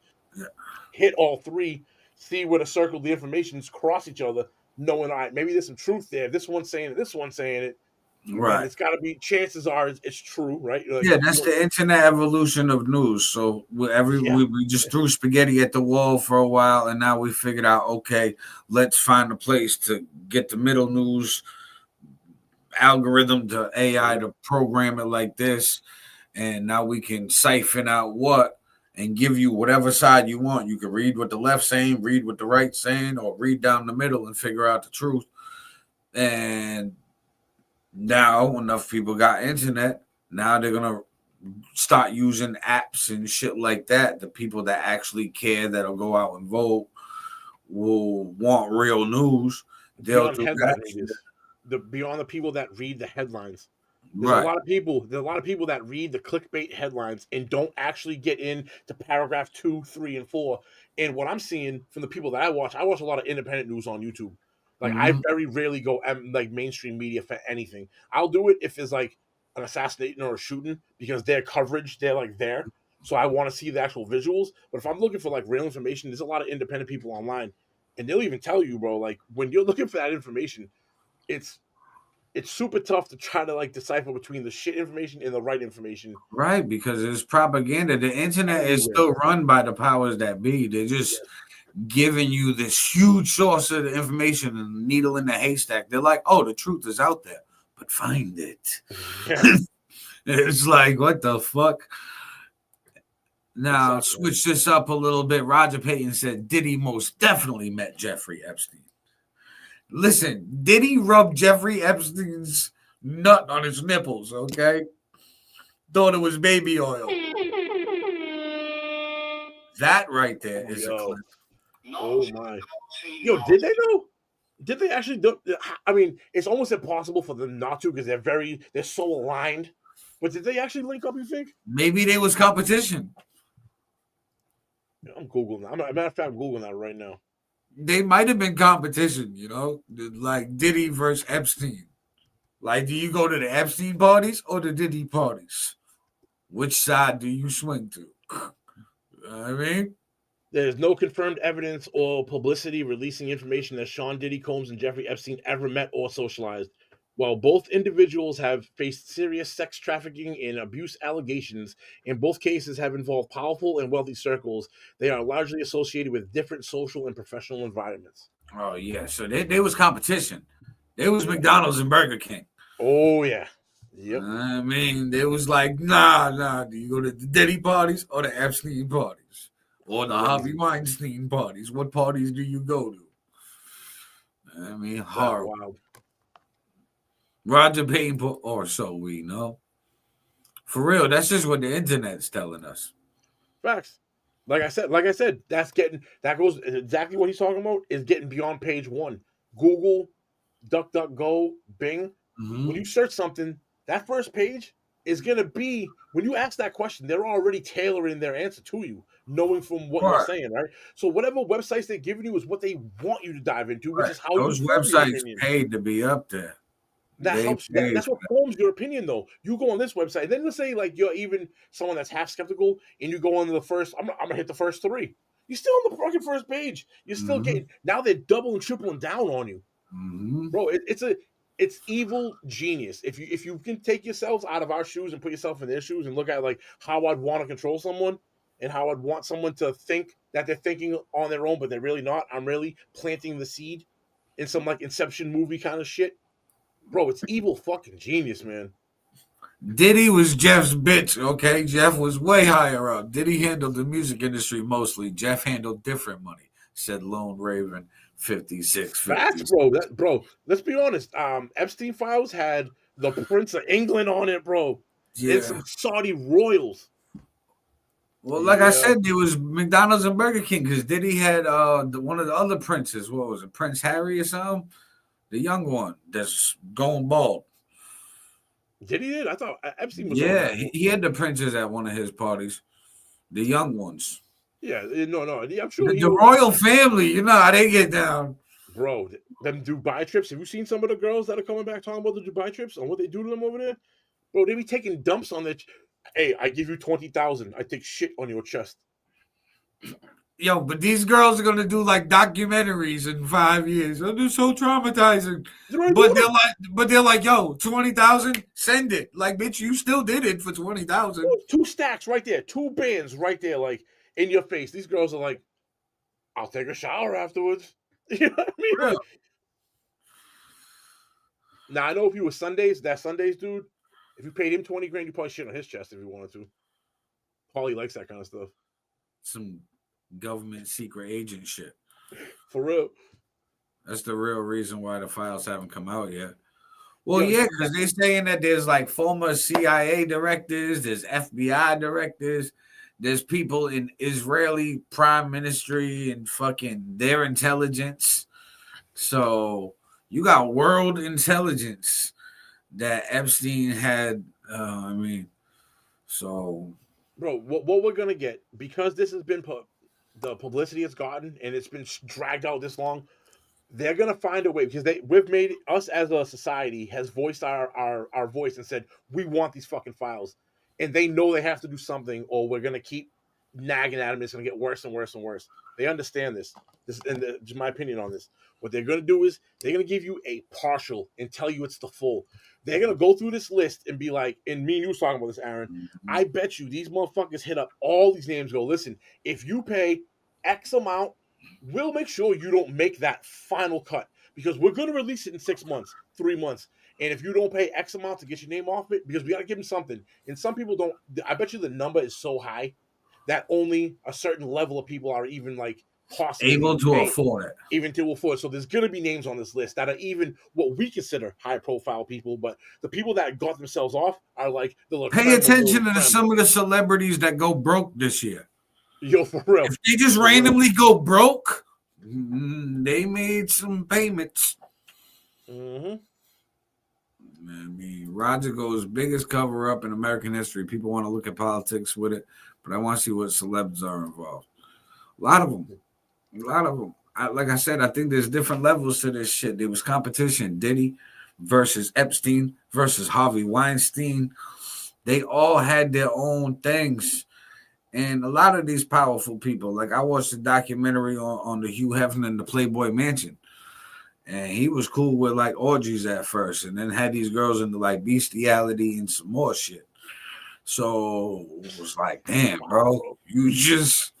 hit all three, see where the circle the informations cross each other, knowing all right, maybe there's some truth there. This one's saying it, this one's saying it. Right. And it's got to be. Chances are it's true, right? Like, yeah, that's the internet evolution of news. So we just threw spaghetti at the wall for a while, and now we figured out, okay, let's find a place to get the middle news algorithm to AI to program it like this, and now we can siphon out what and give you whatever side you want. You can read what the left's saying, read what the right's saying, or read down the middle and figure out the truth. And now enough people got internet. Now they're gonna start using apps and shit like that. The people that actually care, that'll go out and vote, will want real news. They'll do that. Beyond the people that read the headlines. There's a lot of people that read the clickbait headlines and don't actually get into paragraph 2, 3, and 4. And what I'm seeing from the people that I watch a lot of independent news on YouTube. Like I very rarely go like mainstream media for anything. I'll do it if there's like an assassination or a shooting because their coverage, they're like there. So I want to see the actual visuals. But if I'm looking for like real information, there's a lot of independent people online. And they'll even tell you, bro, like when you're looking for that information, it's it's super tough to try to like decipher between the shit information and the right information. Right, because it's propaganda. The internet is Everywhere. still run by the powers that be. They're just giving you this huge source of the information and needle in the haystack. They're like, oh, the truth is out there, but find it. Yeah. It's like, what the fuck? Now, Exactly. switch this up a little bit. Roger Payton said Diddy most definitely met Jeffrey Epstein. Listen, Diddy rubbed Jeffrey Epstein's nut on his nipples, okay? Thought it was baby oil. That right there is a clip. Oh my. Yo, did they though? Did they actually do? I mean, it's almost impossible for them not to because they're so aligned. But did they actually link up, you think? Maybe there was competition. I'm Googling that. Matter of fact, I'm Googling that right now. They might have been competition, you know, like Diddy versus Epstein. Like, do you go to the Epstein parties or the Diddy parties? Which side do you swing to? I mean, there's no confirmed evidence or publicity releasing information that Sean Diddy Combs and Jeffrey Epstein ever met or socialized. While both individuals have faced serious sex trafficking and abuse allegations, in both cases have involved powerful and wealthy circles, they are largely associated with different social and professional environments. Oh, yeah. So there was competition. There was McDonald's and Burger King. Oh, yeah. Yep. I mean, there was like, nah. Do you go to the Diddy parties or the Epstein parties? Or the Harvey Weinstein parties? What parties do you go to? I mean, horrible. Wild. Roger Payton, or so we know. For real, that's just what the internet's telling us. Facts. Like I said, that goes exactly what he's talking about is getting beyond page one. Google, DuckDuckGo, Bing. Mm-hmm. When you search something, that first page is gonna be when you ask that question, they're already tailoring their answer to you, knowing from what you're saying, right? So whatever websites they're giving you is what they want you to dive into, which is how those websites paid to be up there. That helps. That's what forms your opinion, though. You go on this website, and then let's say like you're even someone that's half skeptical, and you go on to the first. I'm gonna hit the first three. You're still on the fucking first page. You're still getting. Now they're doubling, tripling down on you, bro. It's evil genius. If you can take yourselves out of our shoes and put yourself in their shoes and look at like how I'd want to control someone and how I'd want someone to think that they're thinking on their own, but they're really not. I'm really planting the seed in some like Inception movie kind of shit. Bro, it's evil fucking genius, man. Diddy was Jeff's bitch, okay? Jeff was way higher up. Diddy handled the music industry mostly. Jeff handled different money, said Lone Raven 56. That's bro. Let's be honest. Epstein Files had the Prince of England on it, bro. Yeah. And some Saudi royals. Well, like I said, there was McDonald's and Burger King because Diddy had one of the other princes. What was it, Prince Harry or something? The young one that's going bald. Did he? I thought Epstein was. Yeah, he had the princes at one of his parties. The young ones. Yeah, no. I'm sure the royal family, you know how they get down. Bro, them Dubai trips. Have you seen some of the girls that are coming back talking about the Dubai trips and what they do to them over there? Bro, they be taking dumps on their. Hey, I give you 20,000. I take shit on your chest. Yo, but these girls are gonna do like documentaries in 5 years. Oh, they're so traumatizing. But they're like, yo, 20,000, send it. Like, bitch, you still did it for 20,000. 2 stacks right there, 2 bands right there, like in your face. These girls are like, I'll take a shower afterwards. You know what I mean? Like, now I know if you were Sundays dude. If you paid him 20 grand, you probably shit on his chest if you wanted to. Paulie likes that kind of stuff. Some government secret agent shit. For real. That's the real reason why the files haven't come out yet. Well, yeah, because they're saying that there's like former CIA directors, there's FBI directors, there's people in Israeli prime ministry and fucking their intelligence. So you got world intelligence that Epstein had. So. Bro, what we're going to get, because this has been the publicity it's gotten and it's been dragged out this long, they're going to find a way because we've made us as a society has voiced our voice and said, we want these fucking files. And they know they have to do something or we're going to keep nagging at them. It's going to get worse and worse and worse. They understand this. Just my opinion on this. What they're going to do is they're going to give you a partial and tell you it's the full. They're going to go through this list and be like, and me and you was talking about this, Aaron. I bet you these motherfuckers hit up all these names. Go, listen, if you pay X amount, we'll make sure you don't make that final cut because we're going to release it in 6 months, 3 months. And if you don't pay X amount to get your name off it, because we got to give them something. And some people don't. I bet you the number is so high that only a certain level of people are even like possibly able to afford it. Even to afford. So there's going to be names on this list that are even what we consider high profile people, but the people that got themselves off are like the pay attention to some of the celebrities that go broke this year. Yo, for real. If they just randomly go broke, they made some payments. Mm-hmm. I mean, Roger goes biggest cover up in American history. People want to look at politics with it, but I want to see what celebs are involved. A lot of them. Like I said, I think there's different levels to this shit. There was competition. Diddy versus Epstein versus Harvey Weinstein. They all had their own things. And a lot of these powerful people, like I watched a documentary on the Hugh Hefner, the Playboy Mansion. And he was cool with like orgies at first, and then had these girls into like bestiality and some more shit. So it was like, damn, bro, you just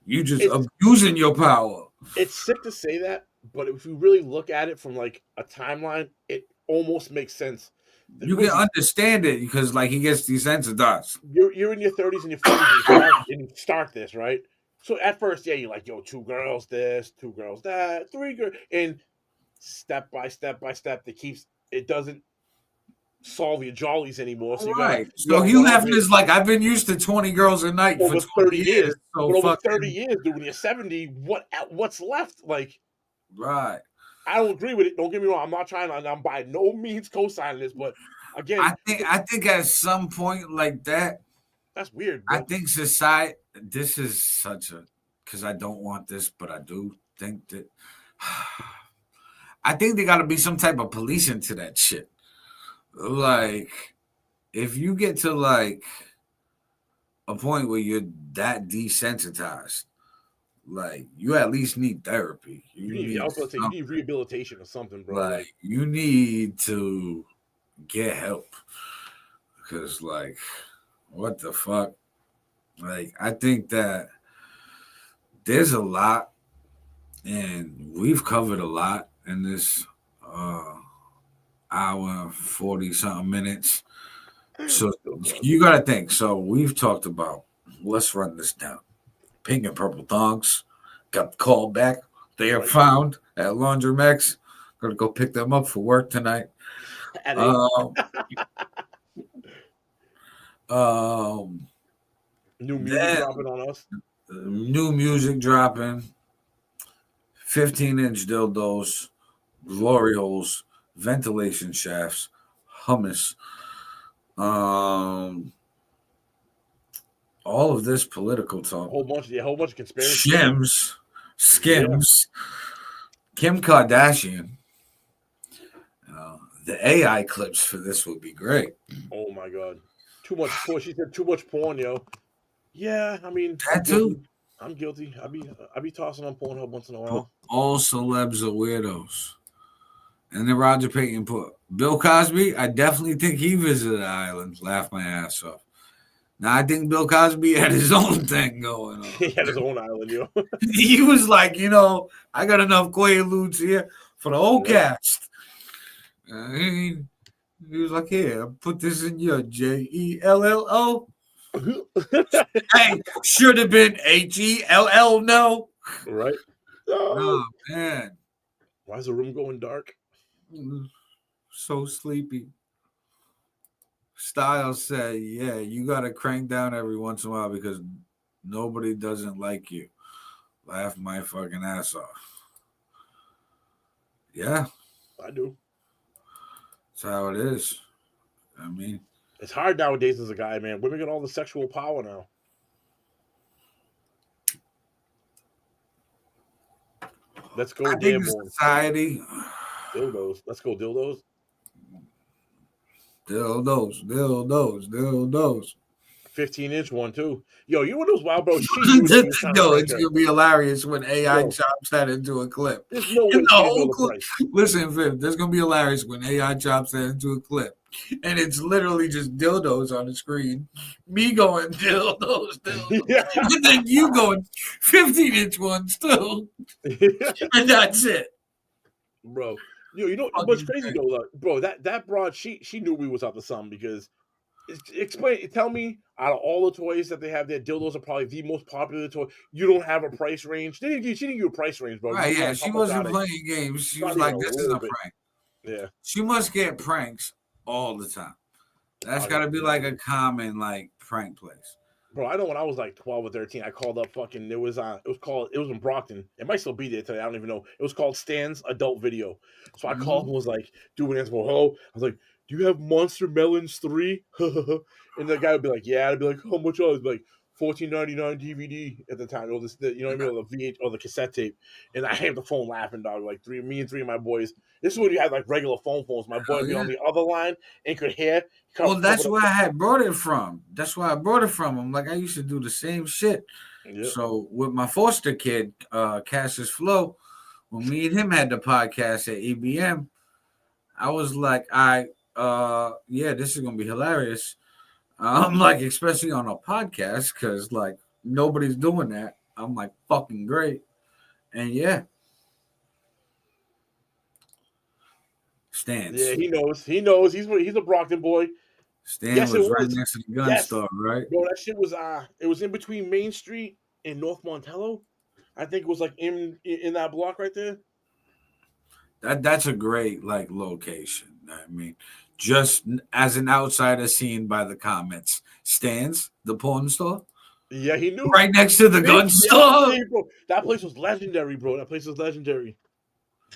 abusing your power. It's sick to say that, but if you really look at it from like a timeline, it almost makes sense. You can understand it because like he gets desensitized. You're in your 30s and your 40s and you start this, right? So at first, yeah, you're like, yo, 2 girls this, 2 girls that, 3 girls, and step by step, it doesn't solve your jollies anymore. So right. So Hugh Hefner is like, I've been used to 20 girls a night over for 30 years. So but over 30 years, dude, when you're 70, what's left? Like, right. I don't agree with it. Don't get me wrong. I'm not trying to. I'm by no means co-signing this, but again, I think at some point like that, that's weird. Bro. I think society. This is such a because I don't want this, but I do think that. I think there got to be some type of policing to that shit. Like, if you get to like a point where you're that desensitized, like you at least need therapy. You need rehabilitation or something, bro. Like you need to get help because, like, what the fuck? Like, I think that there's a lot, and we've covered a lot in this hour and 40-something minutes. So you got to think. So we've talked about. Let's run this down. Pink and purple thongs got the call back. They are found at Laundromex. Gonna go pick them up for work tonight. New music dropping on us. New music dropping. 15-inch dildos, glory holes, ventilation shafts, hummus. All of this political talk. A whole bunch of conspiracy. Skims. Kim Kardashian. The AI clips for this would be great. Oh my god. Too much porn. She said too much porn, yo. Yeah, I mean that too. I'm guilty. I be tossing on Pornhub once in a while. All celebs are weirdos. And then Roger Payton put Bill Cosby. I definitely think he visited the island. Laughed my ass off. Now I think Bill Cosby had his own thing going on. He had his own island, yo. He was like, I got enough Quaaludes here for the whole cast. He was like, here, put this in your JELLO. Hey, should have been HELL. No, right? Oh man, why is the room going dark? So sleepy. Styles said, "Yeah, you got to crank down every once in a while because nobody doesn't like you." Laugh my fucking ass off. Yeah, I do. That's how it is. I mean, it's hard nowadays as a guy, man. Women got all the sexual power now. Let's go, Dearborn. Society. Dildos. Let's go, dildos. Dildos. 15-inch one too. Yo, you know those wild bro? She knew that he was trying to Yo, prank it's her. gonna be hilarious when AI Yo. chops that into a clip. There's no way And to the change whole all the clip. price. Listen, Viv, there's gonna be hilarious when AI chops that into a clip, and it's literally just dildos on the screen. Me going dildos, Yeah. and then you going 15-inch ones too, and that's it. Bro. Yo, you know Fucking what's crazy great. though, bro? That broad, she knew we was up to something because tell me, out of all the toys that they have there, dildos are probably the most popular toy. You don't have a price range. She didn't give you a price range, bro. Right? You Yeah, like, she how much wasn't are they? playing games. She was Not even like, a "This is little a bit. prank." Yeah. She must get pranks all the time. That's I got to don't be know. like a common like prank place. Bro, I know when I was like 12 or 13, I called up fucking, it was in Brockton. It might still be there today. I don't even know. It was called Stan's Adult Video. So I called and was like, doing answer, hello. I was like, do you have Monster Melons 3? And the guy would be like, yeah. I'd be like, how much? I was like, $14.99 DVD at the time. Or this, you know what I mean? Or the VH or the cassette tape. And I had the phone laughing, dog. Like me and three of my boys. This is when you had like regular phones. My boy would be on the other line and could hear. Well, that's where I had brought it from. That's why I brought it from. I'm like, I used to do the same shit. Yep. So with my foster kid, Cassius Flo, when me and him had the podcast at EBM, I was like, yeah, this is gonna be hilarious. I'm like, especially on a podcast, because like nobody's doing that. I'm like, fucking great. And yeah. Stans. Yeah, he knows. He's a Brockton boy. Stan Yes, was it right was. next to the gun Yes. store, right? Bro, that shit was it was in between Main Street and North Montello. I think it was like in that block right there. That's a great like location. I mean, just as an outsider seen by the comments, Stan's the porn store, Yeah, he knew. right next to the gun store. Yeah, bro. That place was legendary, bro. That place was legendary.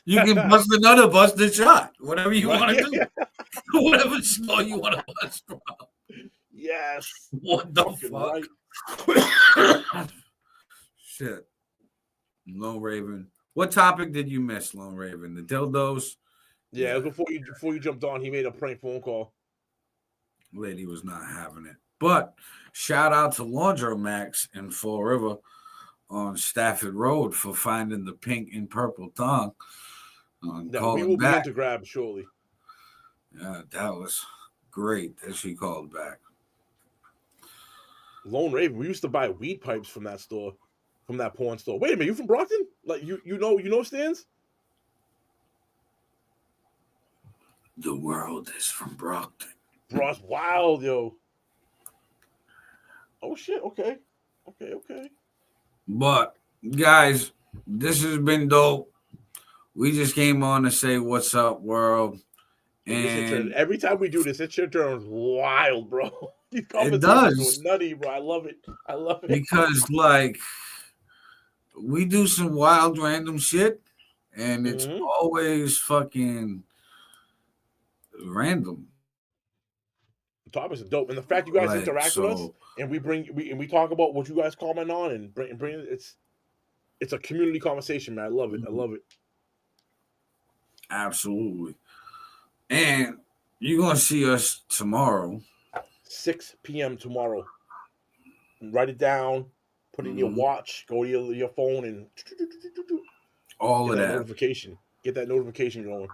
You can bust another busted shot, whatever you Right, want to do, whatever store you want to bust from. Yes. What the Fucking fuck? right. Shit. Lone Raven. What topic did you miss, Lone Raven? The dildos? Yeah, it was before you jumped on, he made a prank phone call. Lady was not having it. But shout out to Laundromax in Fall River on Stafford Road for finding the pink and purple tongue. No, we will be in to grab shortly. Yeah, that was great that she called back. Lone Raven, we used to buy weed pipes from that store, from that porn store. Wait a minute, you from Brockton? Like you know Stans? The world is from Brockton. Bro, it's wild, yo. Oh shit, okay. But guys, this has been dope. We just came on to say what's up, world. And every time we do this, it shit turns wild, bro. It does. Nutty, bro. I love it. Because like we do some wild random shit and it's always fucking random. The topics are dope. And the fact you guys interact with us and we talk about what you guys comment on and bring it's a community conversation, man. I love it. Absolutely. And you're gonna see us tomorrow. 6 p.m. tomorrow. Write it down, put it in your watch, go to your phone and all of that notification. Get that notification going.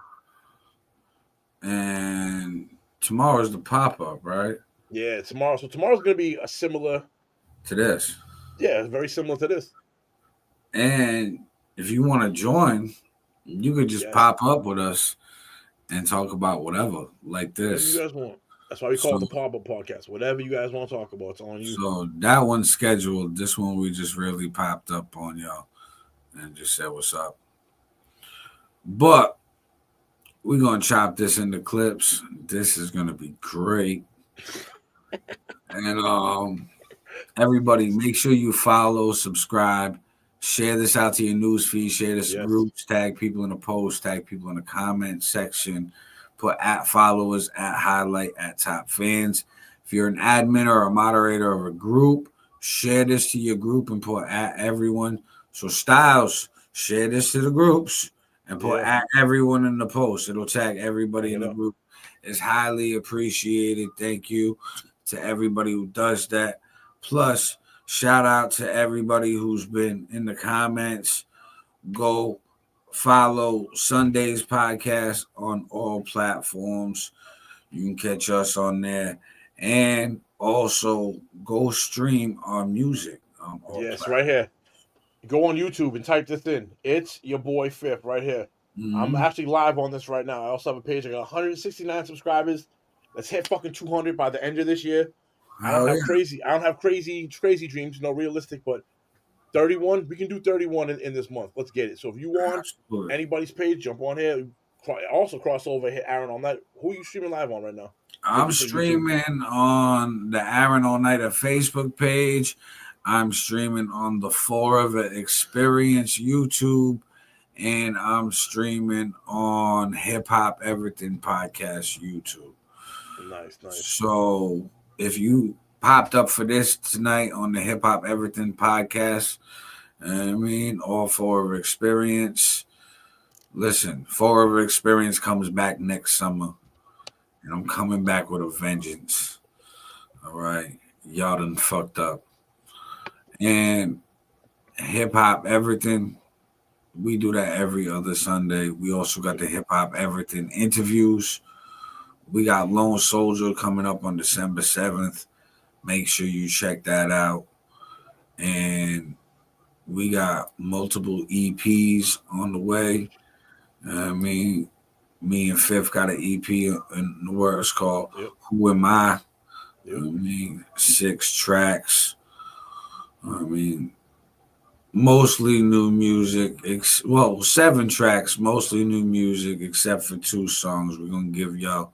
And tomorrow's the pop-up, right? Yeah, tomorrow. So tomorrow's gonna be a similar to this. Yeah, very similar to this. And if you want to join, you could just pop up with us and talk about whatever, like this. Whatever you guys want. That's why we call it the Pop-Up Podcast. Whatever you guys want to talk about, it's on you. So that one's scheduled. This one we just really popped up on y'all and just said what's up. But we're going to chop this into clips. This is going to be great. And everybody, make sure you follow, subscribe, share this out to your news feed, share this in groups, tag people in the post, tag people in the comment section, put at followers, at highlight, at top fans. If you're an admin or a moderator of a group, share this to your group and put at everyone. So Styles, share this to the groups and put at everyone in the post. It'll tag everybody in the group. It's highly appreciated. Thank you. to everybody who does that. Plus, shout out to everybody who's been in the comments. Go follow Sunday's podcast on all platforms. You can catch us on there. And also go stream our music. Yes, right here. Go on YouTube and type this in. It's your boy Fifth right here. Mm-hmm. I'm actually live on this right now. I also have a page. I got 169 subscribers. Let's hit fucking 200 by the end of this year. I don't have crazy dreams, no realistic, but 31. We can do 31 in this month. Let's get it. So if you want anybody's page, jump on here. Also cross over, hit Aaron All Night. Who are you streaming live on right now? I'm streaming on the Aaron All Nighter Facebook page. I'm streaming on the Forever Experience YouTube, and I'm streaming on Hip Hop Everything Podcast YouTube. Nice. So if you popped up for this tonight on the Hip Hop Everything Podcast, all Forever Experience. Listen, Forever Experience comes back next summer, and I'm coming back with a vengeance. All right, y'all done fucked up. And Hip Hop Everything, we do that every other Sunday. We also got the Hip Hop Everything interviews. We got Lone Soldier coming up on December 7th. Make sure you check that out. And we got multiple EPs on the way. Me and Fifth got an EP in the words called Who Am I? 6 tracks. Mostly new music. 7 tracks, mostly new music, except for 2 songs. We're going to give y'all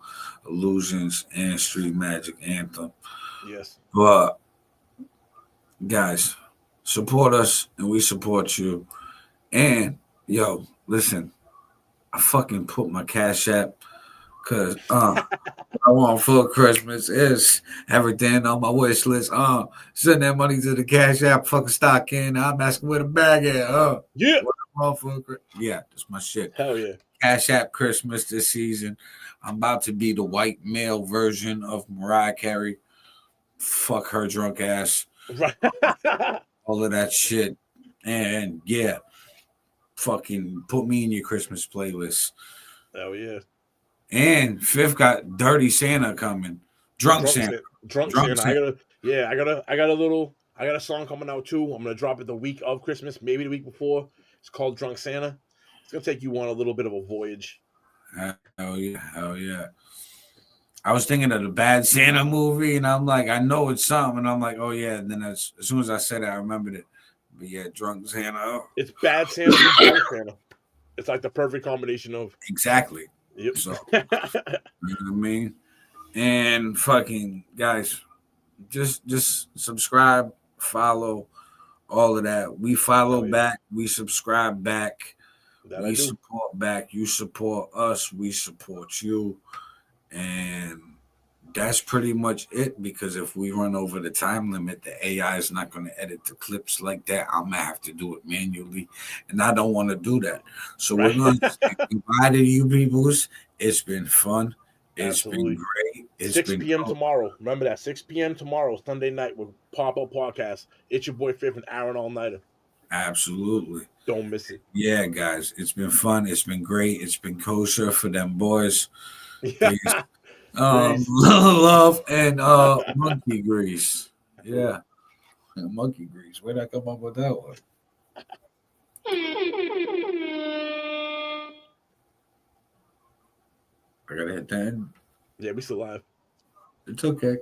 Illusions and Street Magic Anthem. Yes. But, guys, support us and we support you. And, listen, I fucking put my Cash App because I want for Christmas is everything on my wish list. Send that money to the Cash App, fucking stock in. I'm asking where the bag at. Yeah. Yeah, that's my shit. Hell yeah. Cash App Christmas this season. I'm about to be the white male version of Mariah Carey. Fuck her drunk ass. Right. All of that shit. And yeah, fucking put me in your Christmas playlist. Hell yeah. And Fifth got Dirty Santa coming. Drunk Santa. Drunk Santa. I got a song coming out too. I'm gonna drop it the week of Christmas, maybe the week before. It's called Drunk Santa. It's gonna take you on a little bit of a voyage. Hell yeah. I was thinking of the Bad Santa movie, and I'm like, I know it's something, and I'm like, oh yeah. And then as soon as I said it, I remembered it. But yeah, Drunk Santa. It's Bad Santa and Drunk Santa. It's like the perfect combination of exactly. Yep. So, you know what I mean? And fucking guys, just subscribe, follow, all of that. We follow back, we subscribe back, we support back. You support us, we support you, and that's pretty much it. Because if we run over the time limit, the AI is not going to edit the clips like that. I'm gonna have to do it manually, and I don't want to do that. So we're going to say goodbye to you peoples. It's been fun. It's been great. It's 6 p.m. tomorrow. Remember that 6 p.m. tomorrow, Sunday night with Pop-Up Podcast. It's your boy Fifth and Aaron All Nighter. Absolutely. Don't miss it. Yeah, guys. It's been fun. It's been great. It's been kosher for them boys. Love and monkey grease. Yeah. Monkey grease. Where'd I come up with that one? I gotta hit that. Yeah, we still live. It's okay.